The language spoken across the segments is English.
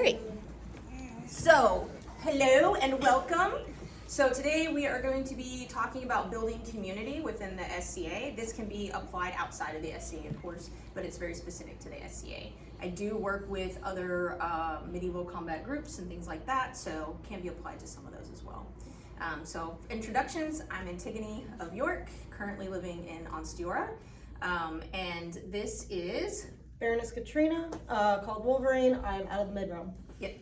Great. So, hello and welcome. So today we are going to be talking about building community within the SCA. This can be applied outside of the SCA, of course, but it's very specific to the SCA. I do work with other medieval combat groups and things like that, so can be applied to some of those as well. So introductions, I'm Antigone of York, currently living in Onsteora, and this is Baroness Katrina, called Wolverine. I'm out of the mid-realm. Yep.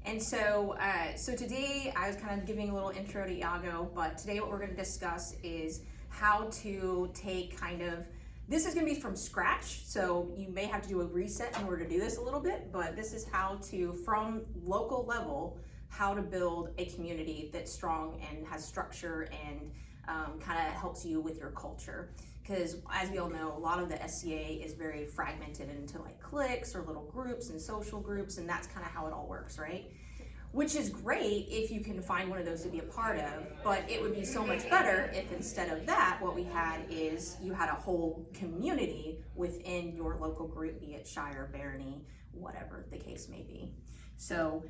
And so, today I was kind of giving a little intro to Iago, but today what we're going to discuss is how to take this is going to be from scratch, so you may have to do a reset in order to do this a little bit, but this is how to, from local level, how to build a community that's strong and has structure and kind of helps you with your culture. Because as we all know, a lot of the SCA is very fragmented into like cliques or little groups and social groups, and that's kind of how it all works, right? Which is great if you can find one of those to be a part of, but it would be so much better if instead of that, what we had is you had a whole community within your local group, be it shire, barony, whatever the case may be. So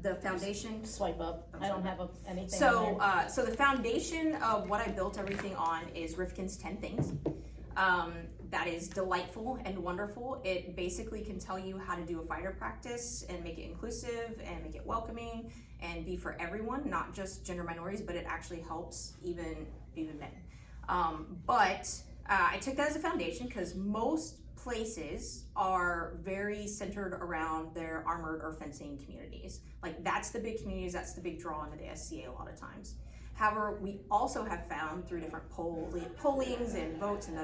the foundation. Swipe up. I don't have anything. So so the foundation of what I built everything on is Rifkin's 10 Things. That is delightful and wonderful. It basically can tell you how to do a fighter practice and make it inclusive and make it welcoming and be for everyone, not just gender minorities, but it actually helps even men. But I took that as a foundation because most places are very centered around their armored or fencing communities. Like that's the big communities, that's the big draw into the SCA a lot of times. However, we also have found through different pollings and votes and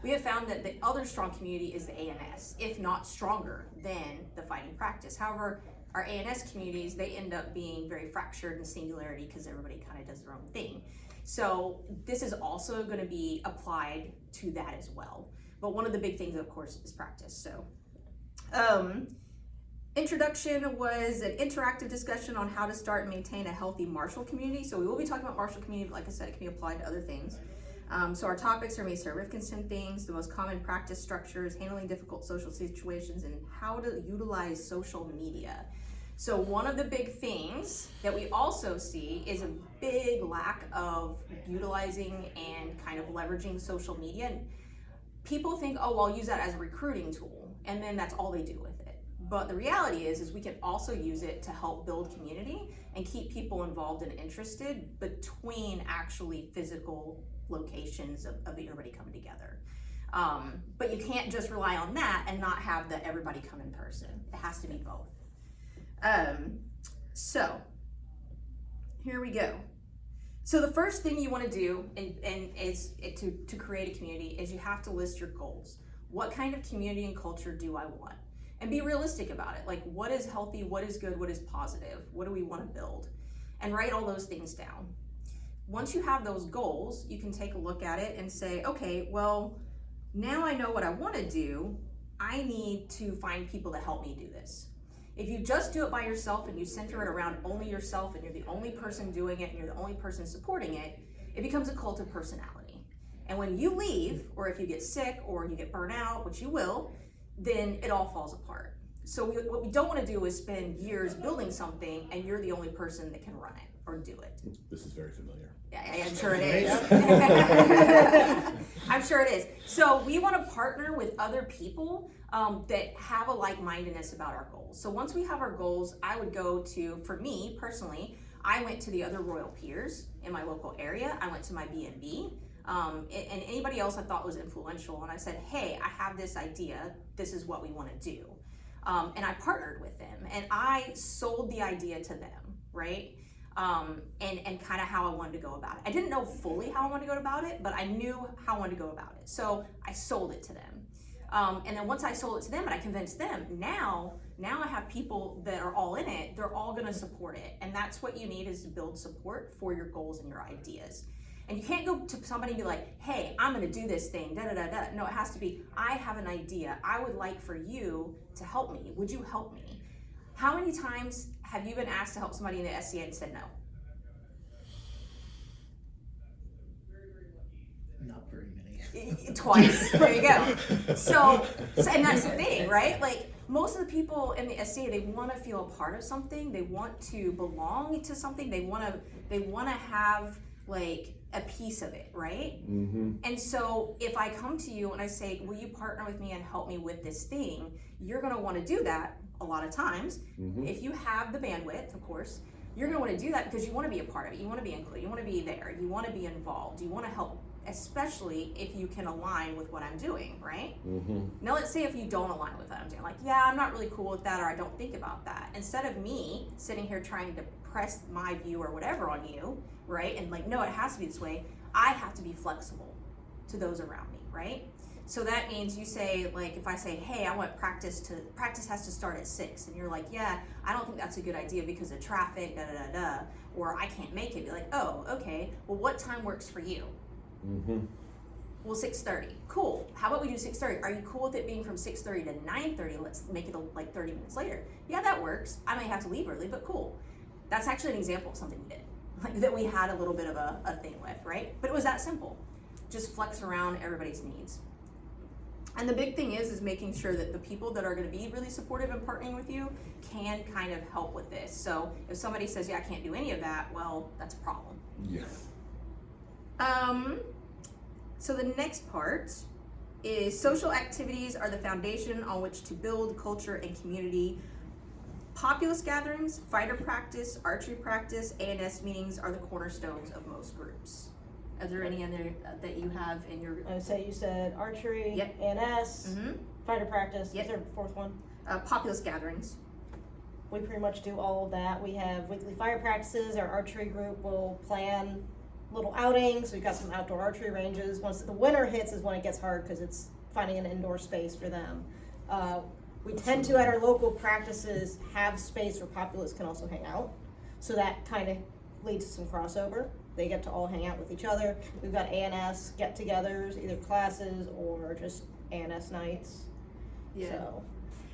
we have found that the other strong community is the ANS, if not stronger than the fighting practice. However, our ANS communities, they end up being very fractured in singularity because everybody kind of does their own thing. So this is also going to be applied to that as well. But one of the big things, of course, is practice. So, introduction was an interactive discussion on how to start and maintain a healthy martial community. So we will be talking about martial community, but like I said, it can be applied to other things. So our topics are Mesa Rifkinson things, the most common practice structures, handling difficult social situations, and how to utilize social media. So one of the big things that we also see is a big lack of utilizing and kind of leveraging social media. And people think, oh, well, I'll use that as a recruiting tool, and then that's all they do with it. But the reality is we can also use it to help build community and keep people involved and interested between actually physical locations of everybody coming together. But you can't just rely on that and not have the everybody come in person. It has to be both. So here we go. So the first thing you want to do to create a community is you have to list your goals. What kind of community and culture do I want? And be realistic about it. Like, what is healthy, what is good, what is positive? What do we want to build? And write all those things down. Once you have those goals, you can take a look at it and say, okay, well, now I know what I want to do. I need to find people to help me do this. If you just do it by yourself and you center it around only yourself and you're the only person doing it and you're the only person supporting it, it becomes a cult of personality. And when you leave, or if you get sick or you get burnt out, which you will, then it all falls apart. So what we don't want to do is spend years building something and you're the only person that can run it or do it. This is very familiar. Yeah, I'm sure it is. I'm sure it is. So we want to partner with other people that have a like-mindedness about our goals. So once we have our goals, I would go to, for me personally, I went to the other royal peers in my local area. I went to my B&B. And anybody else I thought was influential, and I said, hey, I have this idea, this is what we want to do. And I partnered with them, and I sold the idea to them, right? And kind of how I wanted to go about it. I didn't know fully how I wanted to go about it, but I knew how I wanted to go about it. So I sold it to them. And then once I sold it to them and I convinced them, now I have people that are all in it, they're all gonna support it. And that's what you need, is to build support for your goals and your ideas. And you can't go to somebody and be like, hey, I'm gonna do this thing, da da da da. No, it has to be, I have an idea. I would like for you to help me. Would you help me? How many times have you been asked to help somebody in the SCA and said no? Not very many. Twice. There you go. So, and that's the thing, right? Like, most of the people in the SCA, they want to feel a part of something. They want to belong to something. They want to have like a piece of it, right? And so if I come to you and I say, will you partner with me and help me with this thing? You're going to want to do that a lot of times. If you have the bandwidth, of course, you're going to want to do that because you want to be a part of it. You want to be included. You want to be there. You want to be involved. You want to help, especially if you can align with what I'm doing, right? Now, let's say if you don't align with what I'm doing, like, yeah, I'm not really cool with that, or I don't think about that. Instead of me sitting here trying to press my view or whatever on you, right? And like, no, it has to be this way. I have to be flexible to those around me, right? So that means you say, like, if I say, hey, I want practice has to start at 6, and you're like, yeah, I don't think that's a good idea because of traffic, or I can't make it. Be like, oh, okay, well, what time works for you? Well, 6:30. Cool. How about we do 6:30? Are you cool with it being from 6:30 to 9:30? Let's make it like 30 minutes later. Yeah, that works. I may have to leave early, but cool. That's actually an example of something we did, like that we had a little bit of a thing with, right? But it was that simple. Just flex around everybody's needs. And the big thing is making sure that the people that are going to be really supportive and partnering with you can kind of help with this. So if somebody says, yeah, I can't do any of that, well, that's a problem. Yeah. So the next part is social activities are the foundation on which to build culture and community. Populist gatherings, fighter practice, archery practice, A&S meetings are the cornerstones of most groups. Are there any other that you have in your? I would say you said archery, Yep. A&S, fighter practice. Yep. Is there a fourth one? Populist gatherings. We pretty much do all of that. We have weekly fire practices. Our archery group will plan little outings. We've got some outdoor archery ranges. Once the winter hits is when it gets hard because it's finding an indoor space for them. We tend to, at our local practices, have space where populists can also hang out. So that kind of leads to some crossover. They get to all hang out with each other. We've got A&S get-togethers, either classes or just A&S nights. Yeah. So.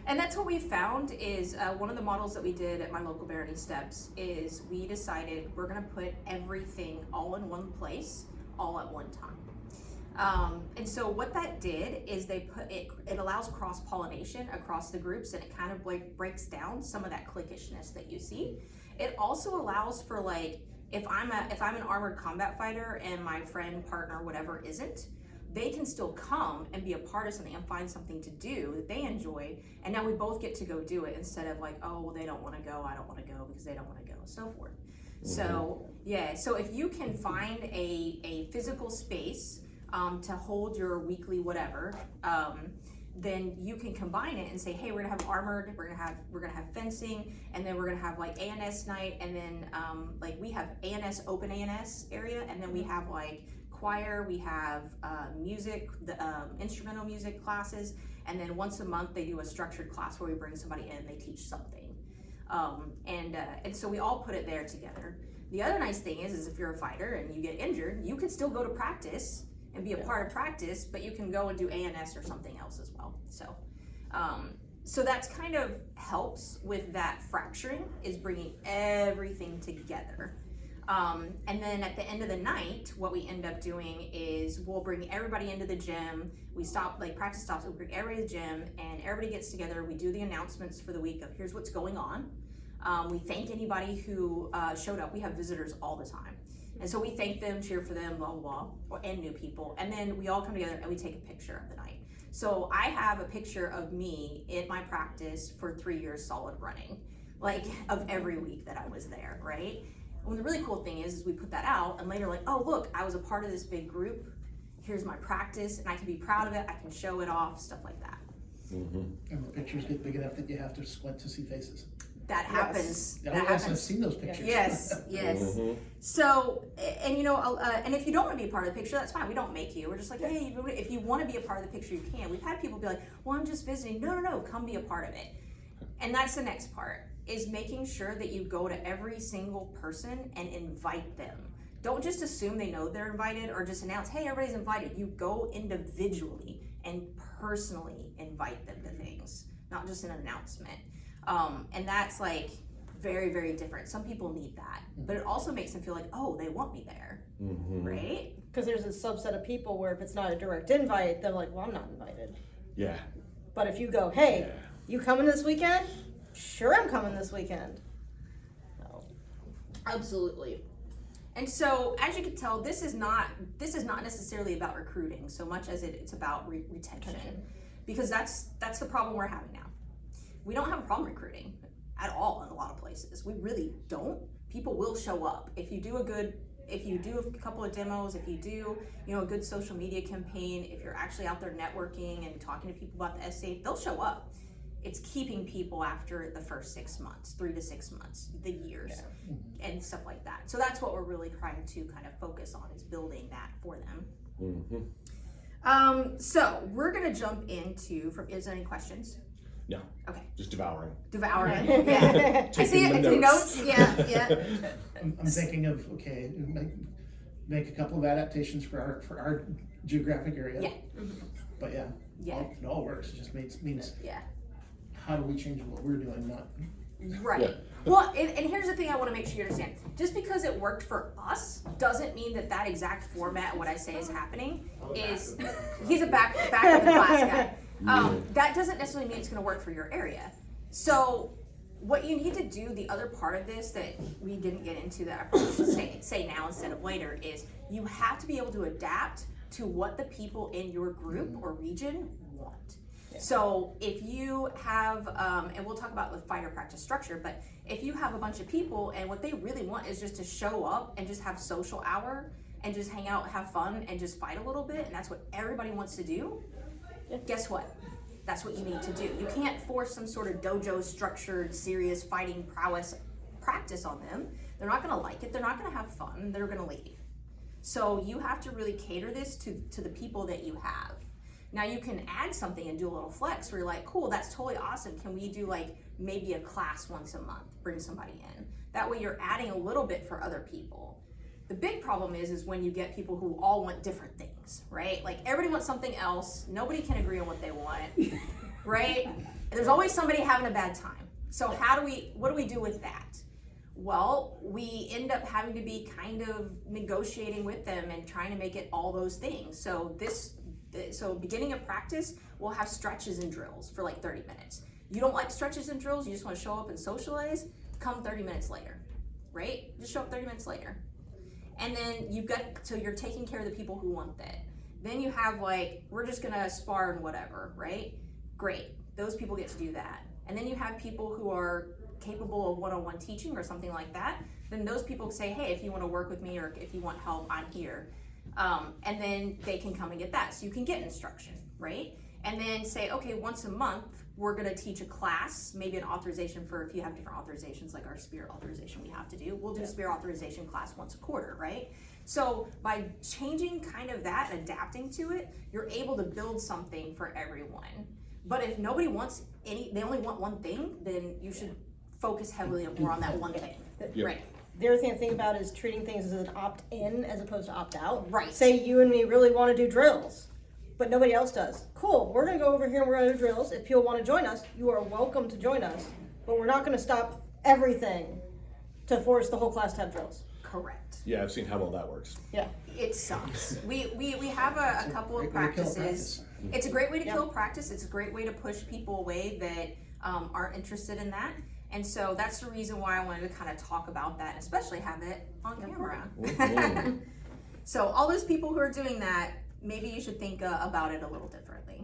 And that's what we found is one of the models that we did at my local Barony Steps is we decided we're going to put everything all in one place, all at one time. And so what that did is they put it allows cross-pollination across the groups, and it kind of like breaks down some of that cliquishness that you see. It also allows for like, if I'm an armored combat fighter and my friend, partner, whatever isn't, they can still come and be a part of something and find something to do that they enjoy, and now we both get to go do it instead of like, oh, well, they don't want to go, I don't want to go because they don't want to go, and so forth. So yeah, so if you can find a physical space to hold your weekly whatever, then you can combine it and say, hey, we're gonna have armored, we're gonna have fencing, and then we're gonna have like A&S night, and then like we have A&S open A&S area, and then we have like choir, we have music, the instrumental music classes, and then once a month they do a structured class where we bring somebody in and they teach something, and so we all put it there together. The other nice thing is if you're a fighter and you get injured, you could still go to practice and be a part of practice, but you can go and do A&S or something else as well. So that's kind of helps with that fracturing, is bringing everything together. And then at the end of the night, what we end up doing is we'll bring everybody into the gym. We stop, like practice stops, we bring everybody to the gym and everybody gets together. We do the announcements for the week of here's what's going on. We thank anybody who showed up. We have visitors all the time. And so we thank them, cheer for them, blah, blah, blah, and new people. And then we all come together and we take a picture of the night. So I have a picture of me in my practice for 3 years solid running, like of every week that I was there, right? And the really cool thing is we put that out and later like, oh, look, I was a part of this big group. Here's my practice and I can be proud of it. I can show it off, stuff like that. And the pictures get big enough that you have to squint to see faces. That happens. Yeah, That yes, I've happens. seen those pictures. Yes, yes. So, and you know, and if you don't want to be a part of the picture, that's fine. We don't make you. We're just like, hey, if you want to be a part of the picture, you can. We've had people be like, well, I'm just visiting. No, come be a part of it. And that's the next part, is making sure that you go to every single person and invite them. Don't just assume they know they're invited or just announce, hey, everybody's invited. You go individually and personally invite them to things, not just an announcement. And that's like very, very different. Some people need that, but it also makes them feel like, oh, they want me there, right? Because there's a subset of people where if it's not a direct invite, they're like, well, I'm not invited. Yeah. But if you go, hey, You coming this weekend? Sure, I'm coming this weekend. So, Absolutely. And so, as you can tell, this is not necessarily about recruiting so much as it's about retention, because that's the problem we're having now. We don't have a problem recruiting at all in a lot of places. We really don't. People will show up if you do a couple of demos, if you do a good social media campaign, if you're actually out there networking and talking to people about the SCA, they'll show up. It's keeping people after the first 6 months, 3 to 6 months, the years, and stuff like that. So that's what we're really trying to kind of focus on, is building that for them. So we're gonna jump into, is there any questions? No. Okay. Just devouring. Devouring. Yeah. I see it. The notes. Yeah. I'm thinking of, okay, make a couple of adaptations for our geographic area. Yeah. But yeah. Yeah. It all works. It just means Yeah. how do we change what we're doing, not. Right. Yeah. Well, and here's the thing I want to make sure you understand. Just because it worked for us doesn't mean that exact format, what I say is happening, is, he's a back of the class guy. That doesn't necessarily mean it's going to work for your area. So what you need to do, the other part of this that we didn't get into that I probably should say now instead of later, is you have to be able to adapt to what the people in your group or region want. So if you have, and we'll talk about the fighter practice structure, but if you have a bunch of people and what they really want is just to show up and just have social hour and just hang out, have fun, and just fight a little bit, and that's what everybody wants to do, guess what? That's what you need to do. You can't force some sort of dojo structured, serious fighting prowess practice on them. They're not gonna like it, they're not gonna have fun, they're gonna leave. So you have to really cater this to the people that you have. Now you can add something and do a little flex where you're like, cool, that's totally awesome. Can we do like maybe a class once a month, bring somebody in? That way you're adding a little bit for other people. The big problem is when you get people who all want different things, right? Like everybody wants something else. Nobody can agree on what they want, right? And there's always somebody having a bad time. So what do we do with that? Well, we end up having to be kind of negotiating with them and trying to make it all those things. So beginning of practice, we'll have stretches and drills for like 30 minutes. You don't like stretches and drills, you just want to show up and socialize, come 30 minutes later, right? Just show up 30 minutes later. And then you're taking care of the people who want that. Then you have like, we're just gonna spar and whatever, right? Great, those people get to do that. And then you have people who are capable of one-on-one teaching or something like that. Then those people say, hey, if you want to work with me or if you want help, I'm here. And then they can come and get that. So you can get instruction, right? And then say, okay, once a month, we're gonna teach a class, maybe an authorization for, if you have different authorizations, like our spear authorization we have to do, we'll do a spear authorization class once a quarter, right? So by changing kind of that and adapting to it, you're able to build something for everyone. But if nobody wants they only want one thing, then you should focus heavily more on that one thing, right? the other thing to think about is treating things as an opt-in as opposed to opt-out. Right. Say you and me really want to do drills, but nobody else does. Cool, we're gonna go over here and we're gonna do drills. If people want to join us, you are welcome to join us, but we're not gonna stop everything to force the whole class to have drills. Correct. Yeah, I've seen how well that works. Yeah. It sucks. We have a couple of Great way to kill practices. practice. It's a great way to kill practice. It's a great way to push people away that aren't interested in that. And so that's the reason why I wanted to kind of talk about that, and especially have it on camera. Mhm. So all those people who are doing that, maybe you should think about it a little differently.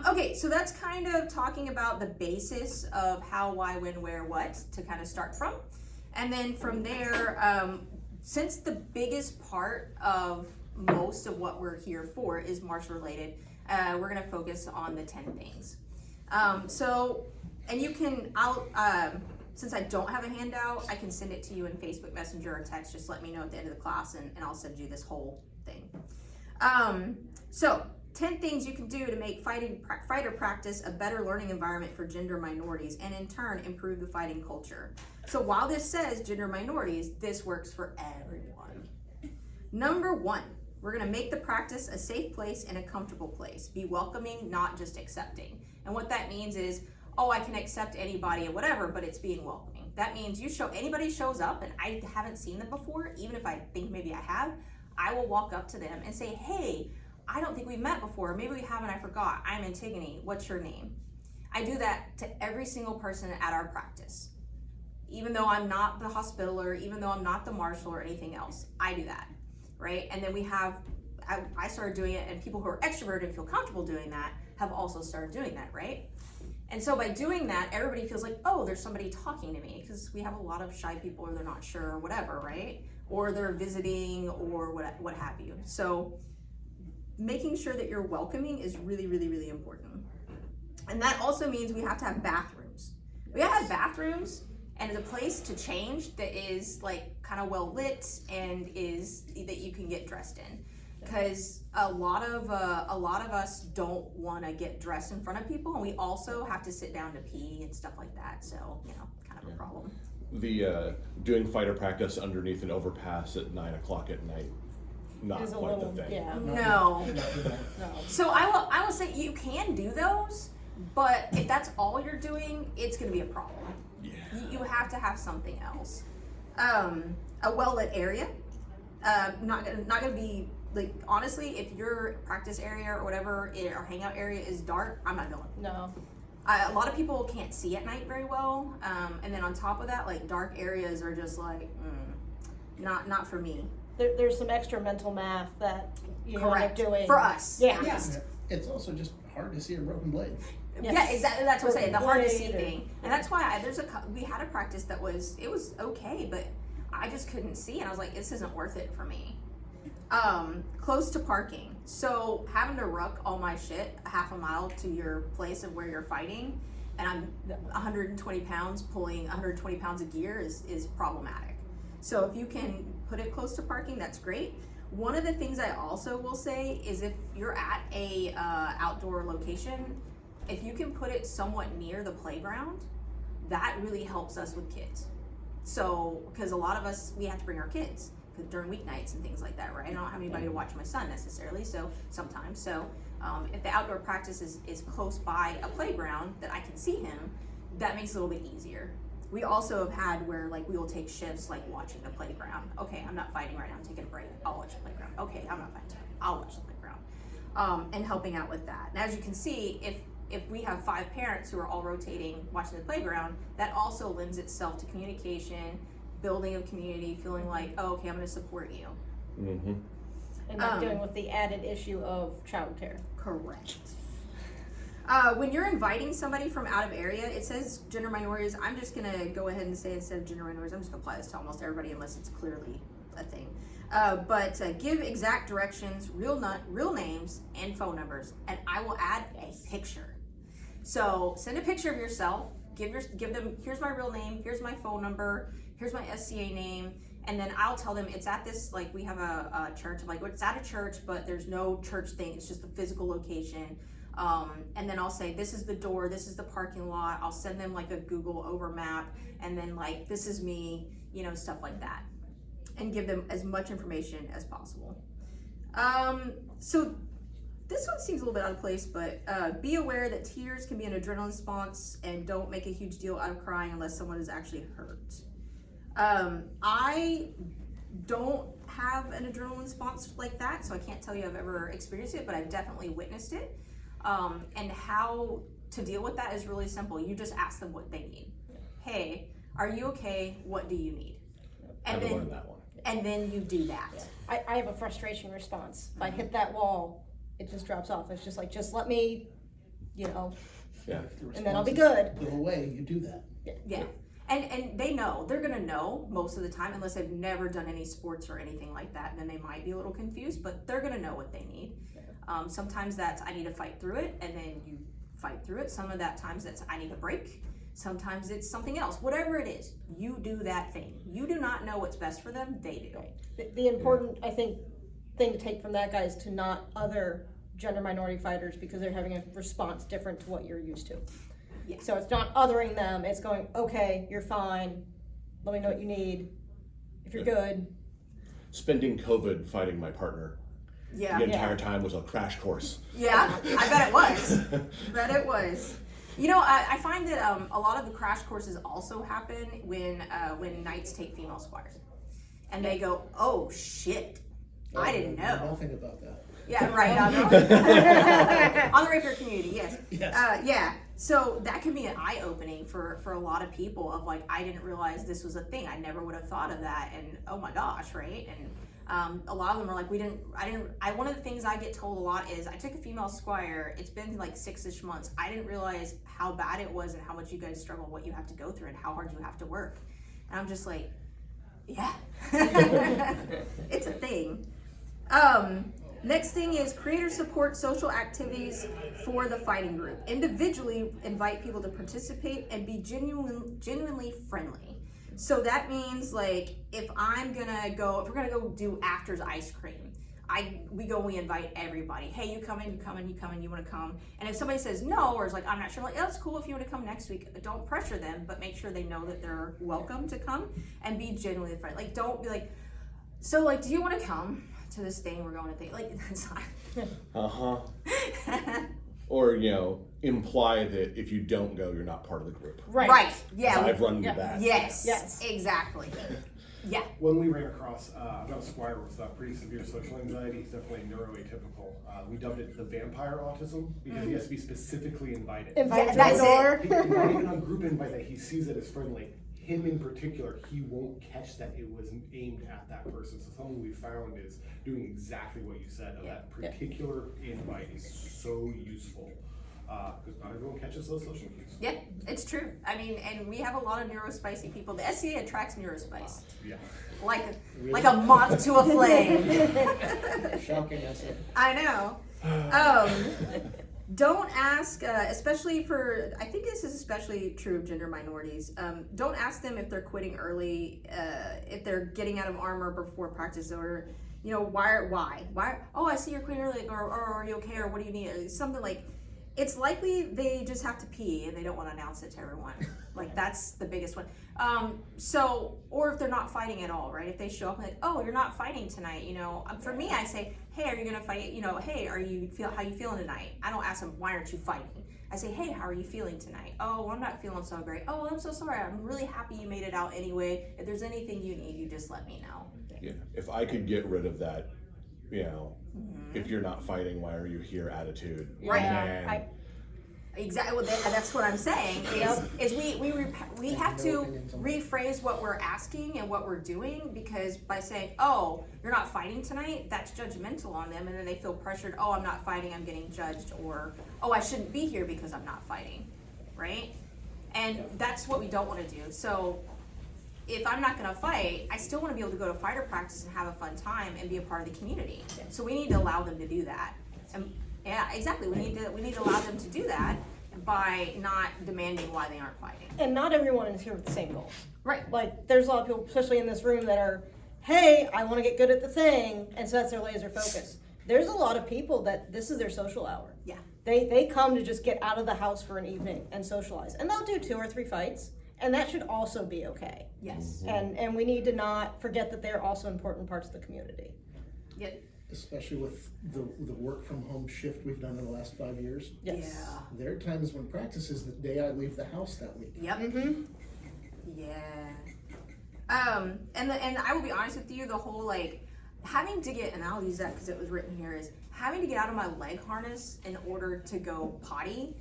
Okay, so that's kind of talking about the basis of how, why, when, where, what to kind of start from. And then from there, since the biggest part of most of what we're here for is martial related, we're gonna focus on the 10 things. And you can, since I don't have a handout, I can send it to you in Facebook Messenger or text. Just let me know at the end of the class and I'll send you this whole thing. So 10 things you can do to make fighter practice a better learning environment for gender minorities and in turn improve the fighting culture. So while this says gender minorities, this works for everyone. Number 1, we're gonna make the practice a safe place and a comfortable place. Be welcoming, not just accepting. And what that means is, oh, I can accept anybody or whatever, but it's being welcoming. That means anybody shows up and I haven't seen them before, even if I think maybe I have, I will walk up to them and say, hey, I don't think we've met before. Maybe we haven't, I forgot. I'm Antigone, what's your name? I do that to every single person at our practice. Even though I'm not the hospitaler, even though I'm not the marshal or anything else, I do that, right? And then I started doing it, and people who are extroverted and feel comfortable doing that have also started doing that, right? And so by doing that, everybody feels like, oh, there's somebody talking to me, because we have a lot of shy people, or they're not sure, or whatever, right? Or they're visiting, or what have you. So making sure that you're welcoming is really, really, really important. And that also means we have to have bathrooms. We gotta have bathrooms and a place to change that is like kind of well lit and is that you can get dressed in. Because a lot of us don't want to get dressed in front of people, and we also have to sit down to pee and stuff like that. So kind of a problem. The doing fighter practice underneath an overpass at 9 o'clock at night, not Is a quite little, the thing. yeah. No. No. So I will say you can do those, but if that's all you're doing, it's going to be a problem. Yeah. You have to have something else. A well lit area. Not going to be. Like, honestly, if your practice area or whatever, or hangout area is dark, I'm not going. No. A lot of people can't see at night very well. And then on top of that, like, dark areas are just like, not for me. There's some extra mental math that you end up Correct. doing. For us. Yeah. at Yeah. least. It's also just hard to see a broken blade. Yes. Yeah, exactly. That's what I'm saying. The hard to see Blade or- thing. And that's why we had a practice that was okay, but I just couldn't see. And I was like, this isn't worth it for me. Close to parking. So having to ruck all my shit a half a mile to your place of where you're fighting, and I'm 120 pounds pulling 120 pounds of gear is problematic. So if you can put it close to parking, that's great. One of the things I also will say is if you're at a outdoor location, if you can put it somewhat near the playground, that really helps us with kids. So, because a lot of us, we have to bring our kids during weeknights and things like that, right? I don't have anybody to watch my son necessarily, so sometimes. So if the outdoor practice is close by a playground that I can see him, that makes it a little bit easier. We also have had where like we will take shifts like watching the playground. Okay, I'm not fighting right now, I'm taking a break. I'll watch the playground. Okay, I'm not fighting, I'll watch the playground. And helping out with that. And as you can see, if we have 5 parents who are all rotating watching the playground, that also lends itself to communication, building a community, feeling like, oh, okay, I'm going to support you. Mm-hmm. And not dealing with the added issue of childcare. Correct. When you're inviting somebody from out of area, it says gender minorities. I'm just going to go ahead and say instead of gender minorities, I'm just going to apply this to almost everybody unless it's clearly a thing. But give exact directions, real names, and phone numbers, and I will add a picture. So send a picture of yourself. Give them, here's my real name, here's my phone number, here's my SCA name, and then I'll tell them it's at this, like we have a church, I'm like, well, it's at a church, but there's no church thing, it's just a physical location. And then I'll say, this is the door, this is the parking lot. I'll send them like a Google over map, and then like, this is me, stuff like that. And give them as much information as possible. So this one seems a little bit out of place, but be aware that tears can be an adrenaline response, and don't make a huge deal out of crying unless someone is actually hurt. I don't have an adrenaline response like that, so I can't tell you I've ever experienced it, but I've definitely witnessed it. And how to deal with that is really simple. You just ask them what they need. Hey, are you okay? What do you need? And I've learned that one. And then you do that. I have a frustration response. If I hit that wall, it just drops off. It's just like, just let me, Yeah. and then I'll be good. Go away, you do that. Yeah. And they know, they're gonna know most of the time, unless they've never done any sports or anything like that, then they might be a little confused, but they're gonna know what they need. Sometimes that's, I need to fight through it, and then you fight through it. Some of that times that's, I need a break. Sometimes it's something else. Whatever it is, you do that thing. You do not know what's best for them, they do. The important, I think, thing to take from that, guy, is to not other gender minority fighters because they're having a response different to what you're used to. Yeah. So it's not othering them, it's going, okay, you're fine, let me know what you need, if you're good. Spending COVID fighting my partner Yeah. the entire time was a crash course. Yeah, I bet it was. Bet it was. I find that a lot of the crash courses also happen when knights take female squires, and they go, "Oh shit, I didn't know." Nothing about that. Yeah, right. On the rapier community, yes. Yes. Yeah. So that can be an eye opening for a lot of people of like, I didn't realize this was a thing. I never would have thought of that. And oh my gosh, right? And a lot of them are like, one of the things I get told a lot is I took a female squire. It's been like 6-ish months. I didn't realize how bad it was and how much you guys struggle, what you have to go through and how hard you have to work. And I'm just like, yeah, it's a thing. Next thing is create or support social activities for the fighting group. Individually invite people to participate and be genuinely friendly. So that means like if we're gonna go do After's ice cream, we invite everybody. Hey, you come in, you wanna come? And if somebody says no, or is like, I'm not sure, like, oh, it's cool if you wanna come next week. Don't pressure them, but make sure they know that they're welcome to come and be genuinely friendly. Like, don't be like, so like, do you wanna come to this thing we're going to think? Like, it's not. Or, imply that if you don't go, you're not part of the group. Right. Yeah. I've run into yeah. that. Yes. Exactly. Yeah. When we ran across a squire with pretty severe social anxiety, he's definitely neuroatypical. We dubbed it the vampire autism because he has to be specifically invited. Invited That's to the door. Invited on group invite that he sees it as friendly. Him in particular, he won't catch that it was aimed at that person. So something we found is doing exactly what you said. That particular invite is so useful because not everyone catches those social cues. Yeah, it's true. I mean, and we have a lot of neurospicy people. The SCA attracts neurospice. Yeah. Like a moth to a flame. Shocking, isn't it? I know. Don't ask, especially I think this is especially true of gender minorities. Don't ask them if they're quitting early, if they're getting out of armor before practice, or, why? Oh, I see you're quitting early, or are you okay, or what do you need? Or something like, it's likely they just have to pee and they don't want to announce it to everyone. Like, that's the biggest one. Or if they're not fighting at all, right? If they show up and like, oh, you're not fighting tonight, for me, I say, hey, are you gonna fight? Hey, how you feeling tonight? I don't ask them, why aren't you fighting? I say, hey, how are you feeling tonight? Oh, I'm not feeling so great. Oh, I'm so sorry. I'm really happy you made it out anyway. If there's anything you need, you just let me know. Yeah. If I could get rid of that, if you're not fighting, why are you here attitude? Right. Man. Exactly. Well, that's what I'm saying. Is we have to rephrase what we're asking and what we're doing, because by saying, "Oh, you're not fighting tonight," that's judgmental on them, and then they feel pressured. Oh, I'm not fighting. I'm getting judged, or oh, I shouldn't be here because I'm not fighting, right? And that's what we don't want to do. So, if I'm not going to fight, I still want to be able to go to fighter practice and have a fun time and be a part of the community. So we need to allow them to do that. And yeah, exactly. We need to allow them to do that by not demanding why they aren't fighting. And not everyone is here with the same goals. Right. Like, there's a lot of people, especially in this room, that are, hey, I want to get good at the thing, and so that's their laser focus. There's a lot of people that this is their social hour. Yeah. They come to just get out of the house for an evening and socialize. And they'll do 2 or 3 fights, and that should also be okay. Yes. And we need to not forget that they're also important parts of the community. Yeah. Especially with the work from home shift we've done in the last 5 years. Yes. Yeah. There are times when practice is the day I leave the house that week. Yep. Mm-hmm. Yeah. And I will be honest with you, the whole like having to get, and I'll use that because it was written here, is having to get out of my leg harness in order to go potty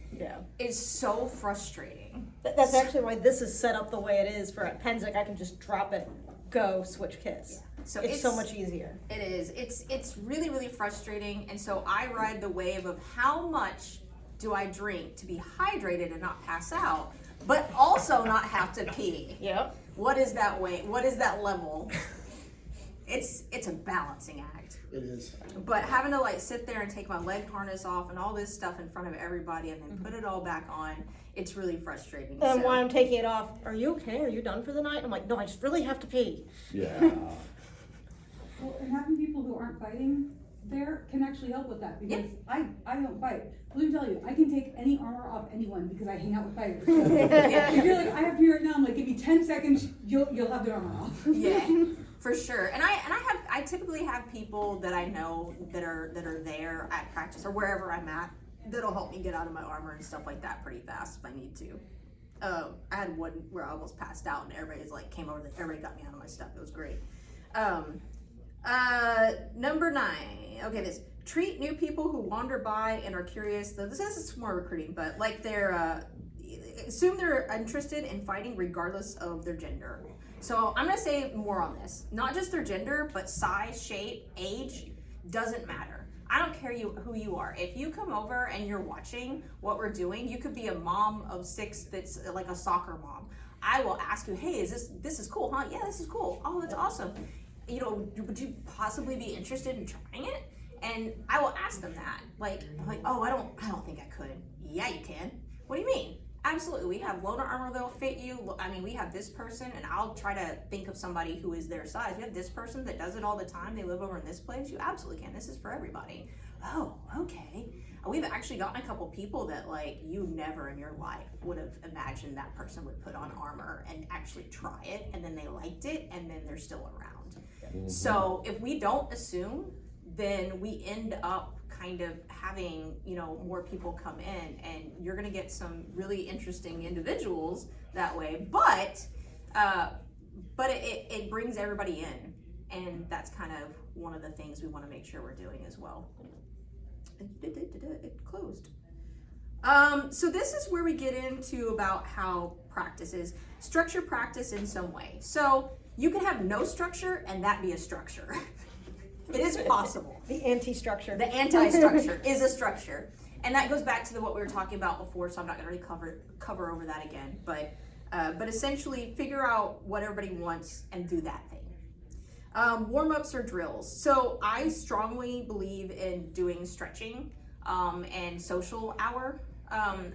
is so frustrating. That's actually why this is set up the way it is for at Penzic. I can just drop it, go, switch kids. Yeah. So it's so much easier. It is. It's really, really frustrating. And so I ride the wave of how much do I drink to be hydrated and not pass out, but also not have to pee. Yep. What is that weight? What is that level? It's a balancing act. It is. But having to like sit there and take my leg harness off and all this stuff in front of everybody and then put it all back on, it's really frustrating. And while I'm taking it off, are you okay? Are you done for the night? I'm like, no, I just really have to pee. Yeah. Well, and having people who aren't fighting there can actually help with that, because I don't fight. Let me tell you, I can take any armor off anyone because I hang out with fighters. So if you're like, I have to be right now, I'm like, give me 10 seconds, you'll have the armor off. Yeah, for sure. And I typically have people that I know that are there at practice or wherever I'm at that'll help me get out of my armor and stuff like that pretty fast if I need to. I had one where I almost passed out and everybody's like came over, everybody got me out of my stuff. It was great. Number 9. Okay, this treat new people who wander by and are curious. This is more recruiting, but like assume they're interested in fighting regardless of their gender. So I'm gonna say more on this. Not just their gender, but size, shape, age, doesn't matter. I don't care who you are. If you come over and you're watching what we're doing, you could be a mom of 6 that's like a soccer mom. I will ask you, hey, this is cool, huh? Yeah, this is cool. Oh, that's awesome. Would you possibly be interested in trying it? And I will ask them that. Like, oh, I don't think I could. Yeah, you can. What do you mean? Absolutely. We have loaner armor that'll fit you. I mean, we have this person, and I'll try to think of somebody who is their size. We have this person that does it all the time. They live over in this place. You absolutely can. This is for everybody. Oh, okay. We've actually gotten a couple people that like you never in your life would have imagined that person would put on armor and actually try it, and then they liked it, and then they're still around. Mm-hmm. So if we don't assume, then we end up kind of having, more people come in, and you're going to get some really interesting individuals that way, but it brings everybody in, and that's kind of one of the things we want to make sure we're doing as well. It closed. So this is where we get into about how practice is. Structure practice in some way. So you can have no structure and that be a structure. It is possible. The anti-structure. The anti-structure is a structure. And that goes back to what we were talking about before, so I'm not going to really cover over that again. But essentially figure out what everybody wants and do that thing. Warm-ups or drills. So I strongly believe in doing stretching and social hour.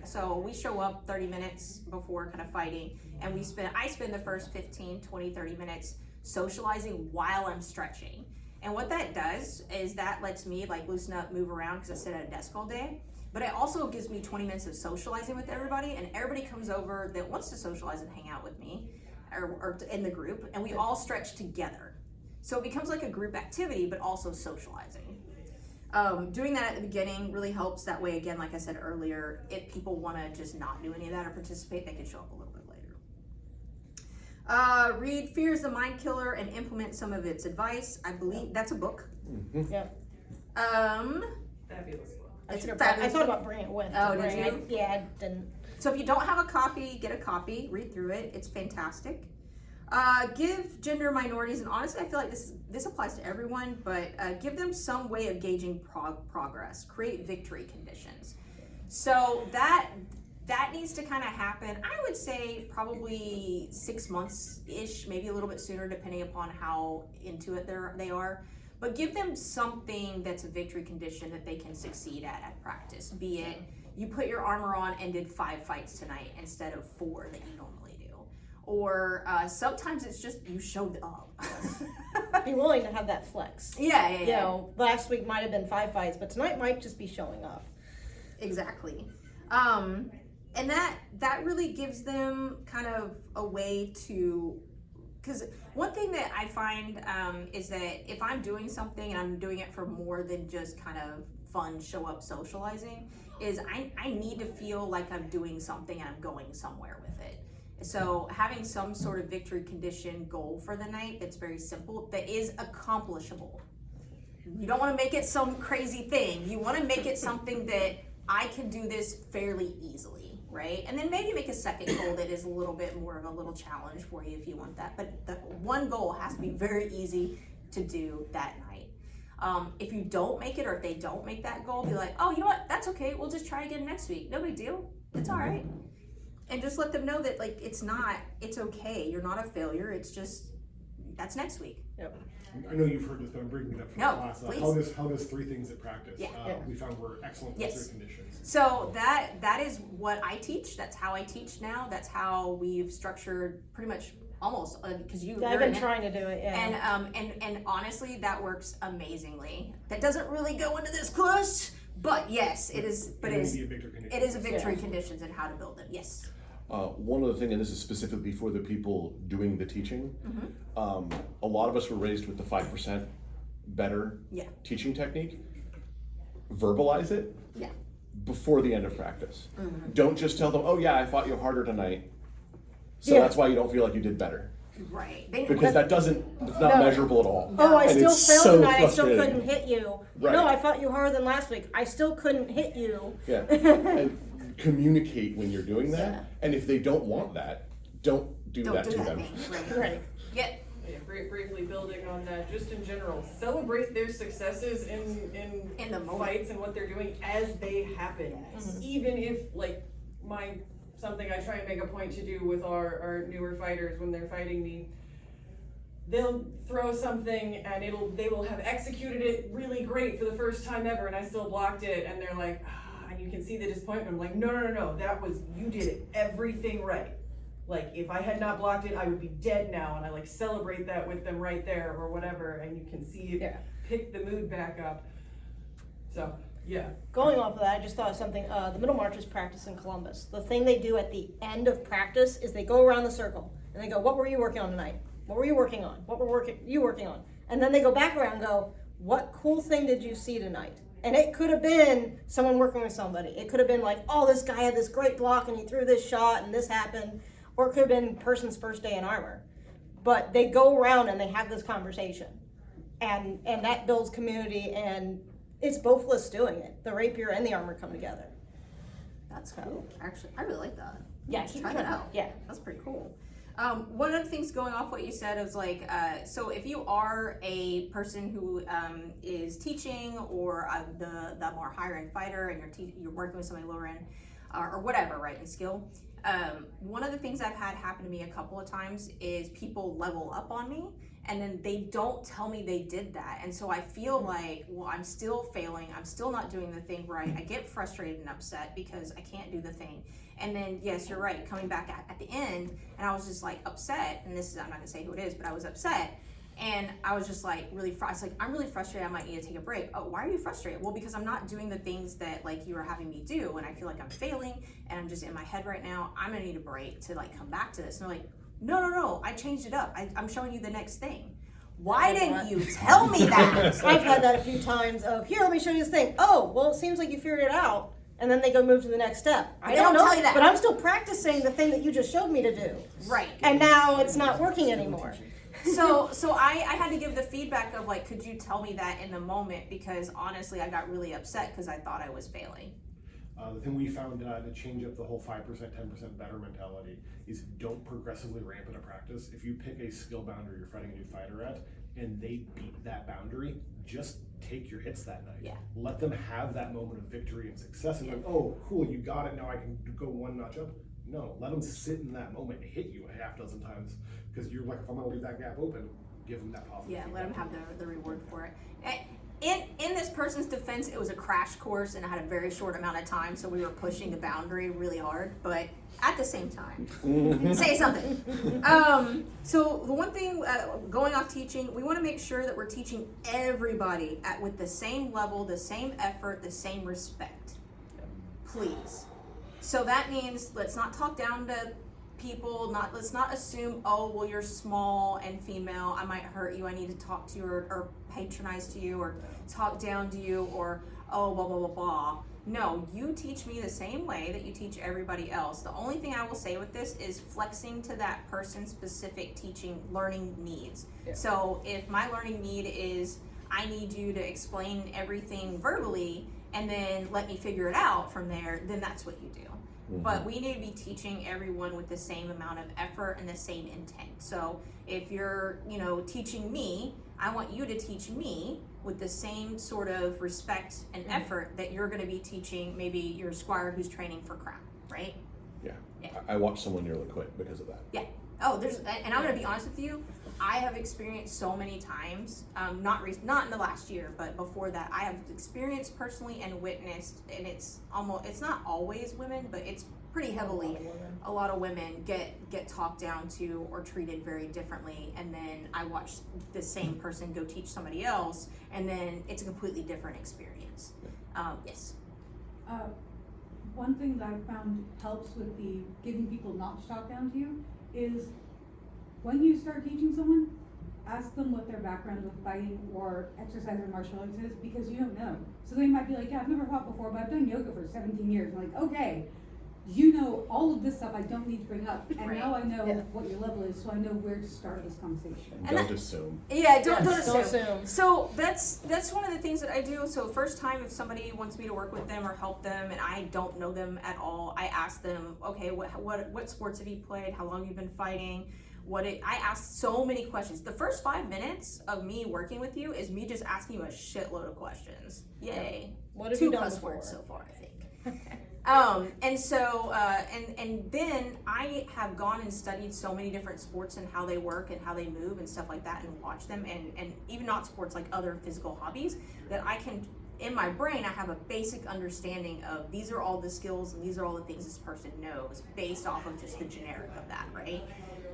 So we show up 30 minutes before kind of fighting, and I spend the first 15, 20, 30 minutes socializing while I'm stretching. And what that does is that lets me like loosen up, move around, because I sit at a desk all day. But it also gives me 20 minutes of socializing with everybody, and everybody comes over that wants to socialize and hang out with me or in the group, and we all stretch together. So it becomes like a group activity, but also socializing. Doing that at the beginning really helps. That way, again, like I said earlier, if people want to just not do any of that or participate, they can show up a little bit later. Read Fear is the Mind Killer and implement some of its advice. I believe that's a book. Mm-hmm. Yeah. Fabulous book. I thought about bringing it with. Oh, did you? I didn't. So if you don't have a copy, get a copy, read through it. It's fantastic. Give gender minorities, and honestly, I feel like this applies to everyone, but give them some way of gauging progress. Create victory conditions. So that needs to kind of happen. I would say probably 6 months-ish, maybe a little bit sooner, depending upon how into it they are. But give them something that's a victory condition that they can succeed at practice. Be it you put your armor on and did 5 fights tonight instead of 4 that you normally do. Or sometimes it's just you showed up. Be willing to have that flex. Yeah. Last week might have been 5 fights, but tonight might just be showing up. Exactly. And that really gives them kind of a way to, because one thing that I find is that if I'm doing something and I'm doing it for more than just kind of fun show up socializing, is I need to feel like I'm doing something and I'm going somewhere with it. So having some sort of victory condition goal for the night that's very simple, that is accomplishable. You don't want to make it some crazy thing. You want to make it something that I can do this fairly easily, right? And then maybe make a second goal that is a little bit more of a little challenge for you if you want that. But the one goal has to be very easy to do that night. If you don't make it, or if they don't make that goal, be like, oh, you know what? That's okay. We'll just try again next week. No big deal. It's all right. And just let them know that like it's okay. You're not a failure. It's just that's next week. Yep. I know you've heard this, but I'm bringing it up from class. Please. How does 3 things at practice? Yeah. We found were excellent Yes. conditions. So that is what I teach. That's how I teach now. That's how we've structured pretty much almost because I've been trying to do it. Yeah. And honestly, that works amazingly. That doesn't really go into this course, but yes, it is. But it is a victory conditions and how to build them. Yes. One other thing, and this is specifically for the people doing the teaching, a lot of us were raised with the 5% better teaching technique. Verbalize it before the end of practice. Don't just tell them, oh yeah, I fought you harder tonight, so that's why you don't feel like you did better. Right. Because it's not No. measurable at all. Oh, I And still it's failed so tonight, I still frustrating. couldn't hit you. Right. No, I fought you harder than last week, I still couldn't hit you. Yeah, and communicate when you're doing that, Yeah. and if they don't want that, don't do Don't that do to that them. thing. Right. Yeah. Yeah, briefly building on that, just in general, celebrate their successes In the moment. fights and what they're doing as they happen. Yes. Even if, like, something I try and make a point to do with our newer fighters when they're fighting me, they'll throw something and they will have executed it really great for the first time ever, and I still blocked it, and they're like, and you can see the disappointment. I'm like, no, you did it, everything right. Like, if I had not blocked it, I would be dead now, and I like celebrate that with them right there or whatever, and you can see it pick the mood back up. So, yeah. Going off of that, I just thought of something, the Middle Marches practice in Columbus. The thing they do at the end of practice is they go around the circle, and they go, what were you working on tonight? What were you working on? What were you working on? And then they go back around and go, what cool thing did you see tonight? And it could have been someone working with somebody. It could have been like, oh, this guy had this great block and he threw this shot and this happened. Or it could have been person's first day in armor. But they go around and they have this conversation. And that builds community, and it's both lists doing it. The rapier and the armor come together. That's cool. Actually, I really like that. Yeah, Let's keep try trying. that out. Yeah. That's pretty cool. One of the things going off what you said is like, so if you are a person who is teaching or the more higher end fighter, and you're working with somebody lower end or whatever, right, in skill. One of the things I've had happen to me a couple of times is people level up on me, and then they don't tell me they did that, and so I feel like, well, I'm still failing, I'm still not doing the thing right. I get frustrated and upset because I can't do the thing. And then, yes, you're right, coming back at the end, and I was just like upset, and I'm not gonna say who it is, but I was upset, and I was just like I'm really frustrated, I might need to take a break. Oh, why are you frustrated? Well, because I'm not doing the things that like you are having me do, and I feel like I'm failing, and I'm just in my head right now, I'm gonna need a break to like come back to this. And they're like, no, I changed it up, I'm showing you the next thing. Why didn't you tell me that? I've had that a few times of, here, let me show you this thing. Oh, well, it seems like you figured it out. And then they go move to the next step. I They don't don't know, tell you that. but I'm still practicing the thing that you just showed me to do. Right. And now it's not working anymore. So I had to give the feedback of like, could you tell me that in the moment? Because honestly, I got really upset because I thought I was failing. The thing we found to change up the whole 5%, 10% better mentality is don't progressively ramp it a practice. If you pick a skill boundary you're fighting a new fighter at, and they beat that boundary, just take your hits that night. Yeah. Let them have that moment of victory and success, and like, oh, cool, you got it, now I can go one notch up. No, let them sit in that moment and hit you a half dozen times, because you're like, if I'm gonna leave that gap open, give them that positive Yeah, feedback. let them have the reward for it. In this person's defense, it was a crash course and I had a very short amount of time, so we were pushing the boundary really hard, but at the same time, say something. So the one thing, going off teaching, we want to make sure that we're teaching everybody with the same level, the same effort, the same respect. Please. So that means let's not talk down to people, let's not assume, oh, well, you're small and female, I might hurt you, I need to talk to you or patronize to you or talk down to you or, oh, blah, blah, blah, blah. No, you teach me the same way that you teach everybody else. The only thing I will say with this is flexing to that person's specific learning needs. Yeah. So if my learning need is, I need you to explain everything verbally and then let me figure it out from there, then that's what you do. Mm-hmm. But we need to be teaching everyone with the same amount of effort and the same intent. So if you're, teaching me, I want you to teach me with the same sort of respect and effort that you're going to be teaching maybe your squire who's training for Crown, right? Yeah. I watched someone nearly quit because of that. Yeah. Oh, and I'm going to be honest with you, I have experienced so many times, not in the last year, but before that, I have experienced personally and witnessed, and it's not always women, but it's pretty heavily a lot of women get talked down to or treated very differently, and then I watch the same person go teach somebody else, and then it's a completely different experience. Yes. One thing that I found helps with the getting people not to talk down to you is when you start teaching someone, ask them what their background with fighting or exercise or martial arts is, because you don't know. So they might be like, yeah, I've never fought before, but I've done yoga for 17 years. I'm like, okay, you know all of this stuff I don't need to bring up, and Right. now I know Yeah. what your level is, so I know where to start this conversation. And don't assume. Yeah, don't Yes, don't assume. assume. So that's one of the things that I do. So first time, if somebody wants me to work with them or help them, and I don't know them at all, I ask them, okay, what sports have you played? How long have you been fighting? I ask so many questions. The first 5 minutes of me working with you is me just asking you a shitload of questions. Yay! What have 2 you done cuss before? words so far, I think. And so, and then I have gone and studied so many different sports and how they work and how they move and stuff like that, and watch them, and even not sports, like other physical hobbies, that I can, in my brain, I have a basic understanding of these are all the skills and these are all the things this person knows based off of just the generic of that, right?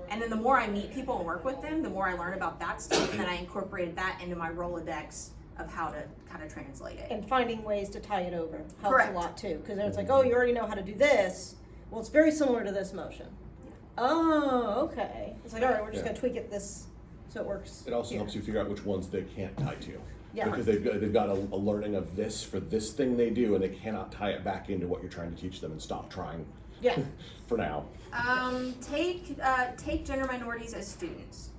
And then the more I meet people and work with them, the more I learn about that stuff, and then I incorporated that into my Rolodex of how to kind of translate it. And finding ways to tie it over helps Correct. a lot too, because then it's like, oh, you already know how to do this. Well, it's very similar to this motion. Oh, okay. It's like, all right, we're just Yeah. gonna tweak it this so it works. It also here. helps you figure out which ones they can't tie to. Yeah. Because they've got a learning of this for this thing they do, and they cannot tie it back into what you're trying to teach them, and stop trying Yeah. for now. Take gender minorities as students,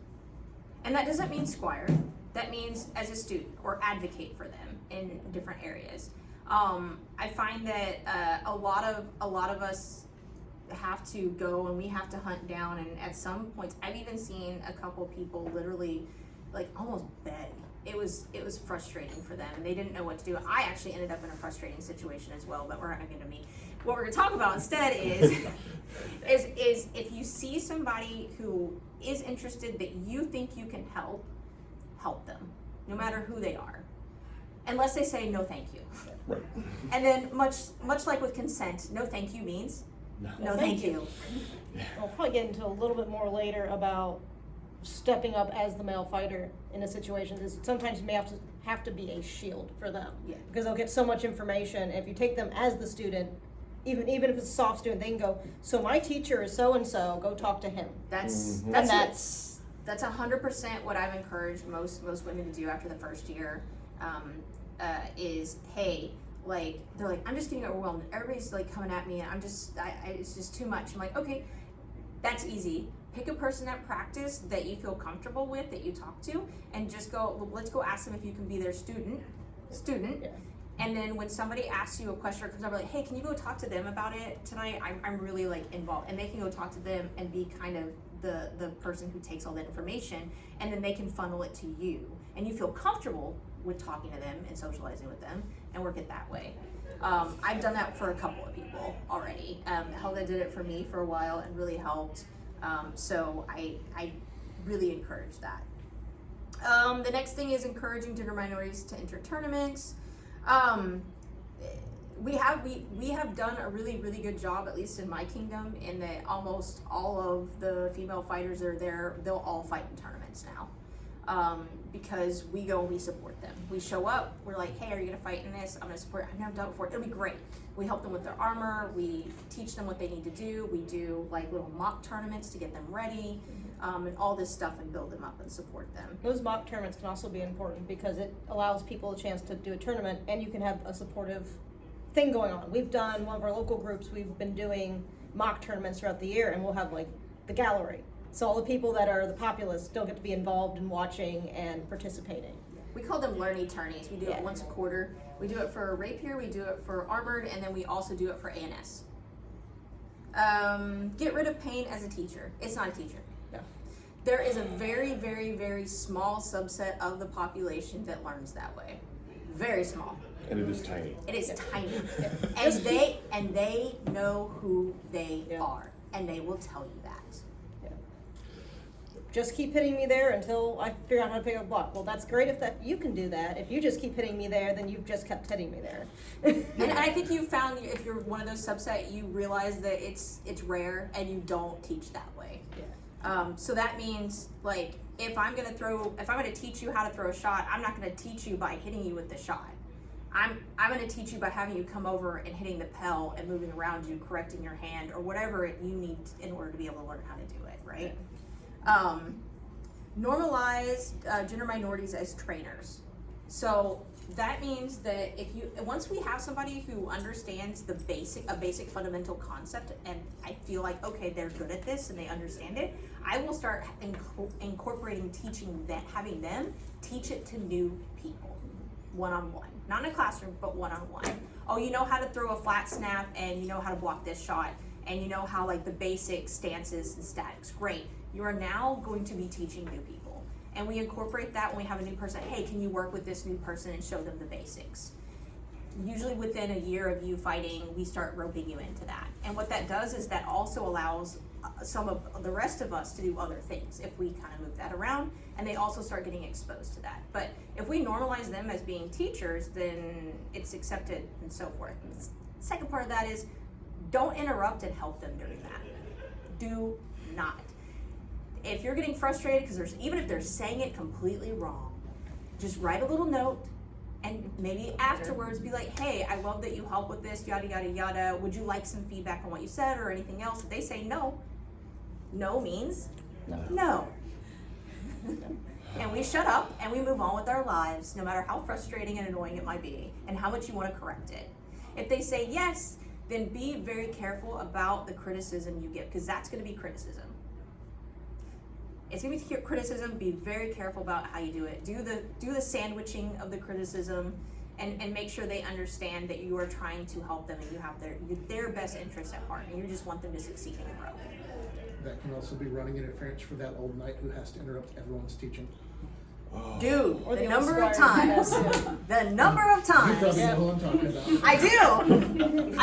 and that doesn't mean squire. That means as a student, or advocate for them in different areas. I find that a lot of us have to go and we have to hunt down, and at some points I've even seen a couple people literally like almost beg. It was frustrating for them, and they didn't know what to do. I actually ended up in a frustrating situation as well, but we're not going to meet. What we're going to talk about instead is if you see somebody who is interested that you think you can help them, no matter who they are, unless they say no thank you. Right. And then much like with consent, no thank you means no thank you. We'll probably get into a little bit more later about stepping up as the male fighter in a situation. Is sometimes you may have to be a shield for them. Yeah. Because they'll get so much information. If you take them as the student, even if it's a soft student, they can go, so my teacher is so and so, go talk to him. That's Mhm. that's 100% what I've encouraged most women to do after the first year. Is hey, like they're like, I'm just getting overwhelmed. Everybody's like coming at me, and it's just too much. I'm like, okay, that's easy. Pick a person at practice that you feel comfortable with, that you talk to, and just go. Well, let's go ask them if you can be their student. Yeah. And then when somebody asks you a question or comes over, like, hey, can you go talk to them about it tonight? I'm really like involved, and they can go talk to them and be kind of the person who takes all that information, and then they can funnel it to you, and you feel comfortable with talking to them and socializing with them, and work it that way. I've done that for a couple of people already. Helga did it for me for a while and really helped. So I really encourage that. The next thing is encouraging gender minorities to enter tournaments. We have done a really good job, at least in my kingdom, in that almost all of the female fighters that are there, they'll all fight in tournaments now. Because we go and we support them. We show up, we're like, hey, are you gonna fight in this? I'm gonna support. I've never done it before. It'll be great. We help them with their armor. We teach them what they need to do. We do like little mock tournaments to get them ready, and all this stuff, and build them up and support them. Those mock tournaments can also be important because it allows people a chance to do a tournament, and you can have a supportive thing going on. We've done one of our local groups, we've been doing mock tournaments throughout the year, and we'll have like the gallery. So all the people that are the populace don't get to be involved in watching and participating. We call them learning tourneys. We do it once a quarter. We do it for rapier, we do it for armored, and then we also do it for ANS. Get rid of pain as a teacher. It's not a teacher. No. There is a very small subset of the population that learns that way. Very small. And it is tiny. It is tiny. Yeah. And they know who they are, and they will tell you that. Just keep hitting me there until I figure out how to pick up a block. Well, that's great if you can do that. If you just keep hitting me there, then you've just kept hitting me there. And I think you found, if you're one of those subset, you realize that it's rare and you don't teach that way. Yeah. So that means, like, if I'm gonna teach you how to throw a shot, I'm not gonna teach you by hitting you with the shot. I'm gonna teach you by having you come over and hitting the pel and moving around you, correcting your hand, or whatever you need in order to be able to learn how to do it, right? Normalize gender minorities as trainers. So that means that once we have somebody who understands a basic fundamental concept, and I feel like, okay, they're good at this and they understand it, I will start incorporating teaching that, having them teach it to new people, one-on-one. Not in a classroom, but one-on-one. Oh, you know how to throw a flat snap, and you know how to block this shot, and you know how like the basic stances and statics. Great. You are now going to be teaching new people. And we incorporate that when we have a new person. Hey, can you work with this new person and show them the basics? Usually within a year of you fighting, we start roping you into that. And what that does is that also allows some of the rest of us to do other things if we kind of move that around, and they also start getting exposed to that. But if we normalize them as being teachers, then it's accepted and so forth. And the second part of that is don't interrupt and help them doing that. Do not. If you're getting frustrated because even if they're saying it completely wrong, just write a little note and maybe afterwards be like, hey, I love that you help with this, yada, yada, yada. Would you like some feedback on what you said or anything else? If they say no, no means no. And we shut up and we move on with our lives, no matter how frustrating and annoying it might be and how much you want to correct it. If they say yes, then be very careful about the criticism you give, because that's going to be criticism. It's gonna be criticism. Be very careful about how you do it. Do the sandwiching of the criticism, and make sure they understand that you are trying to help them and you have their best interests at heart, and you just want them to succeed and grow. That can also be running interference for that old knight who has to interrupt everyone's teaching. Dude, Or the the number of old squire times, the number of You times. probably know who I'm talking about.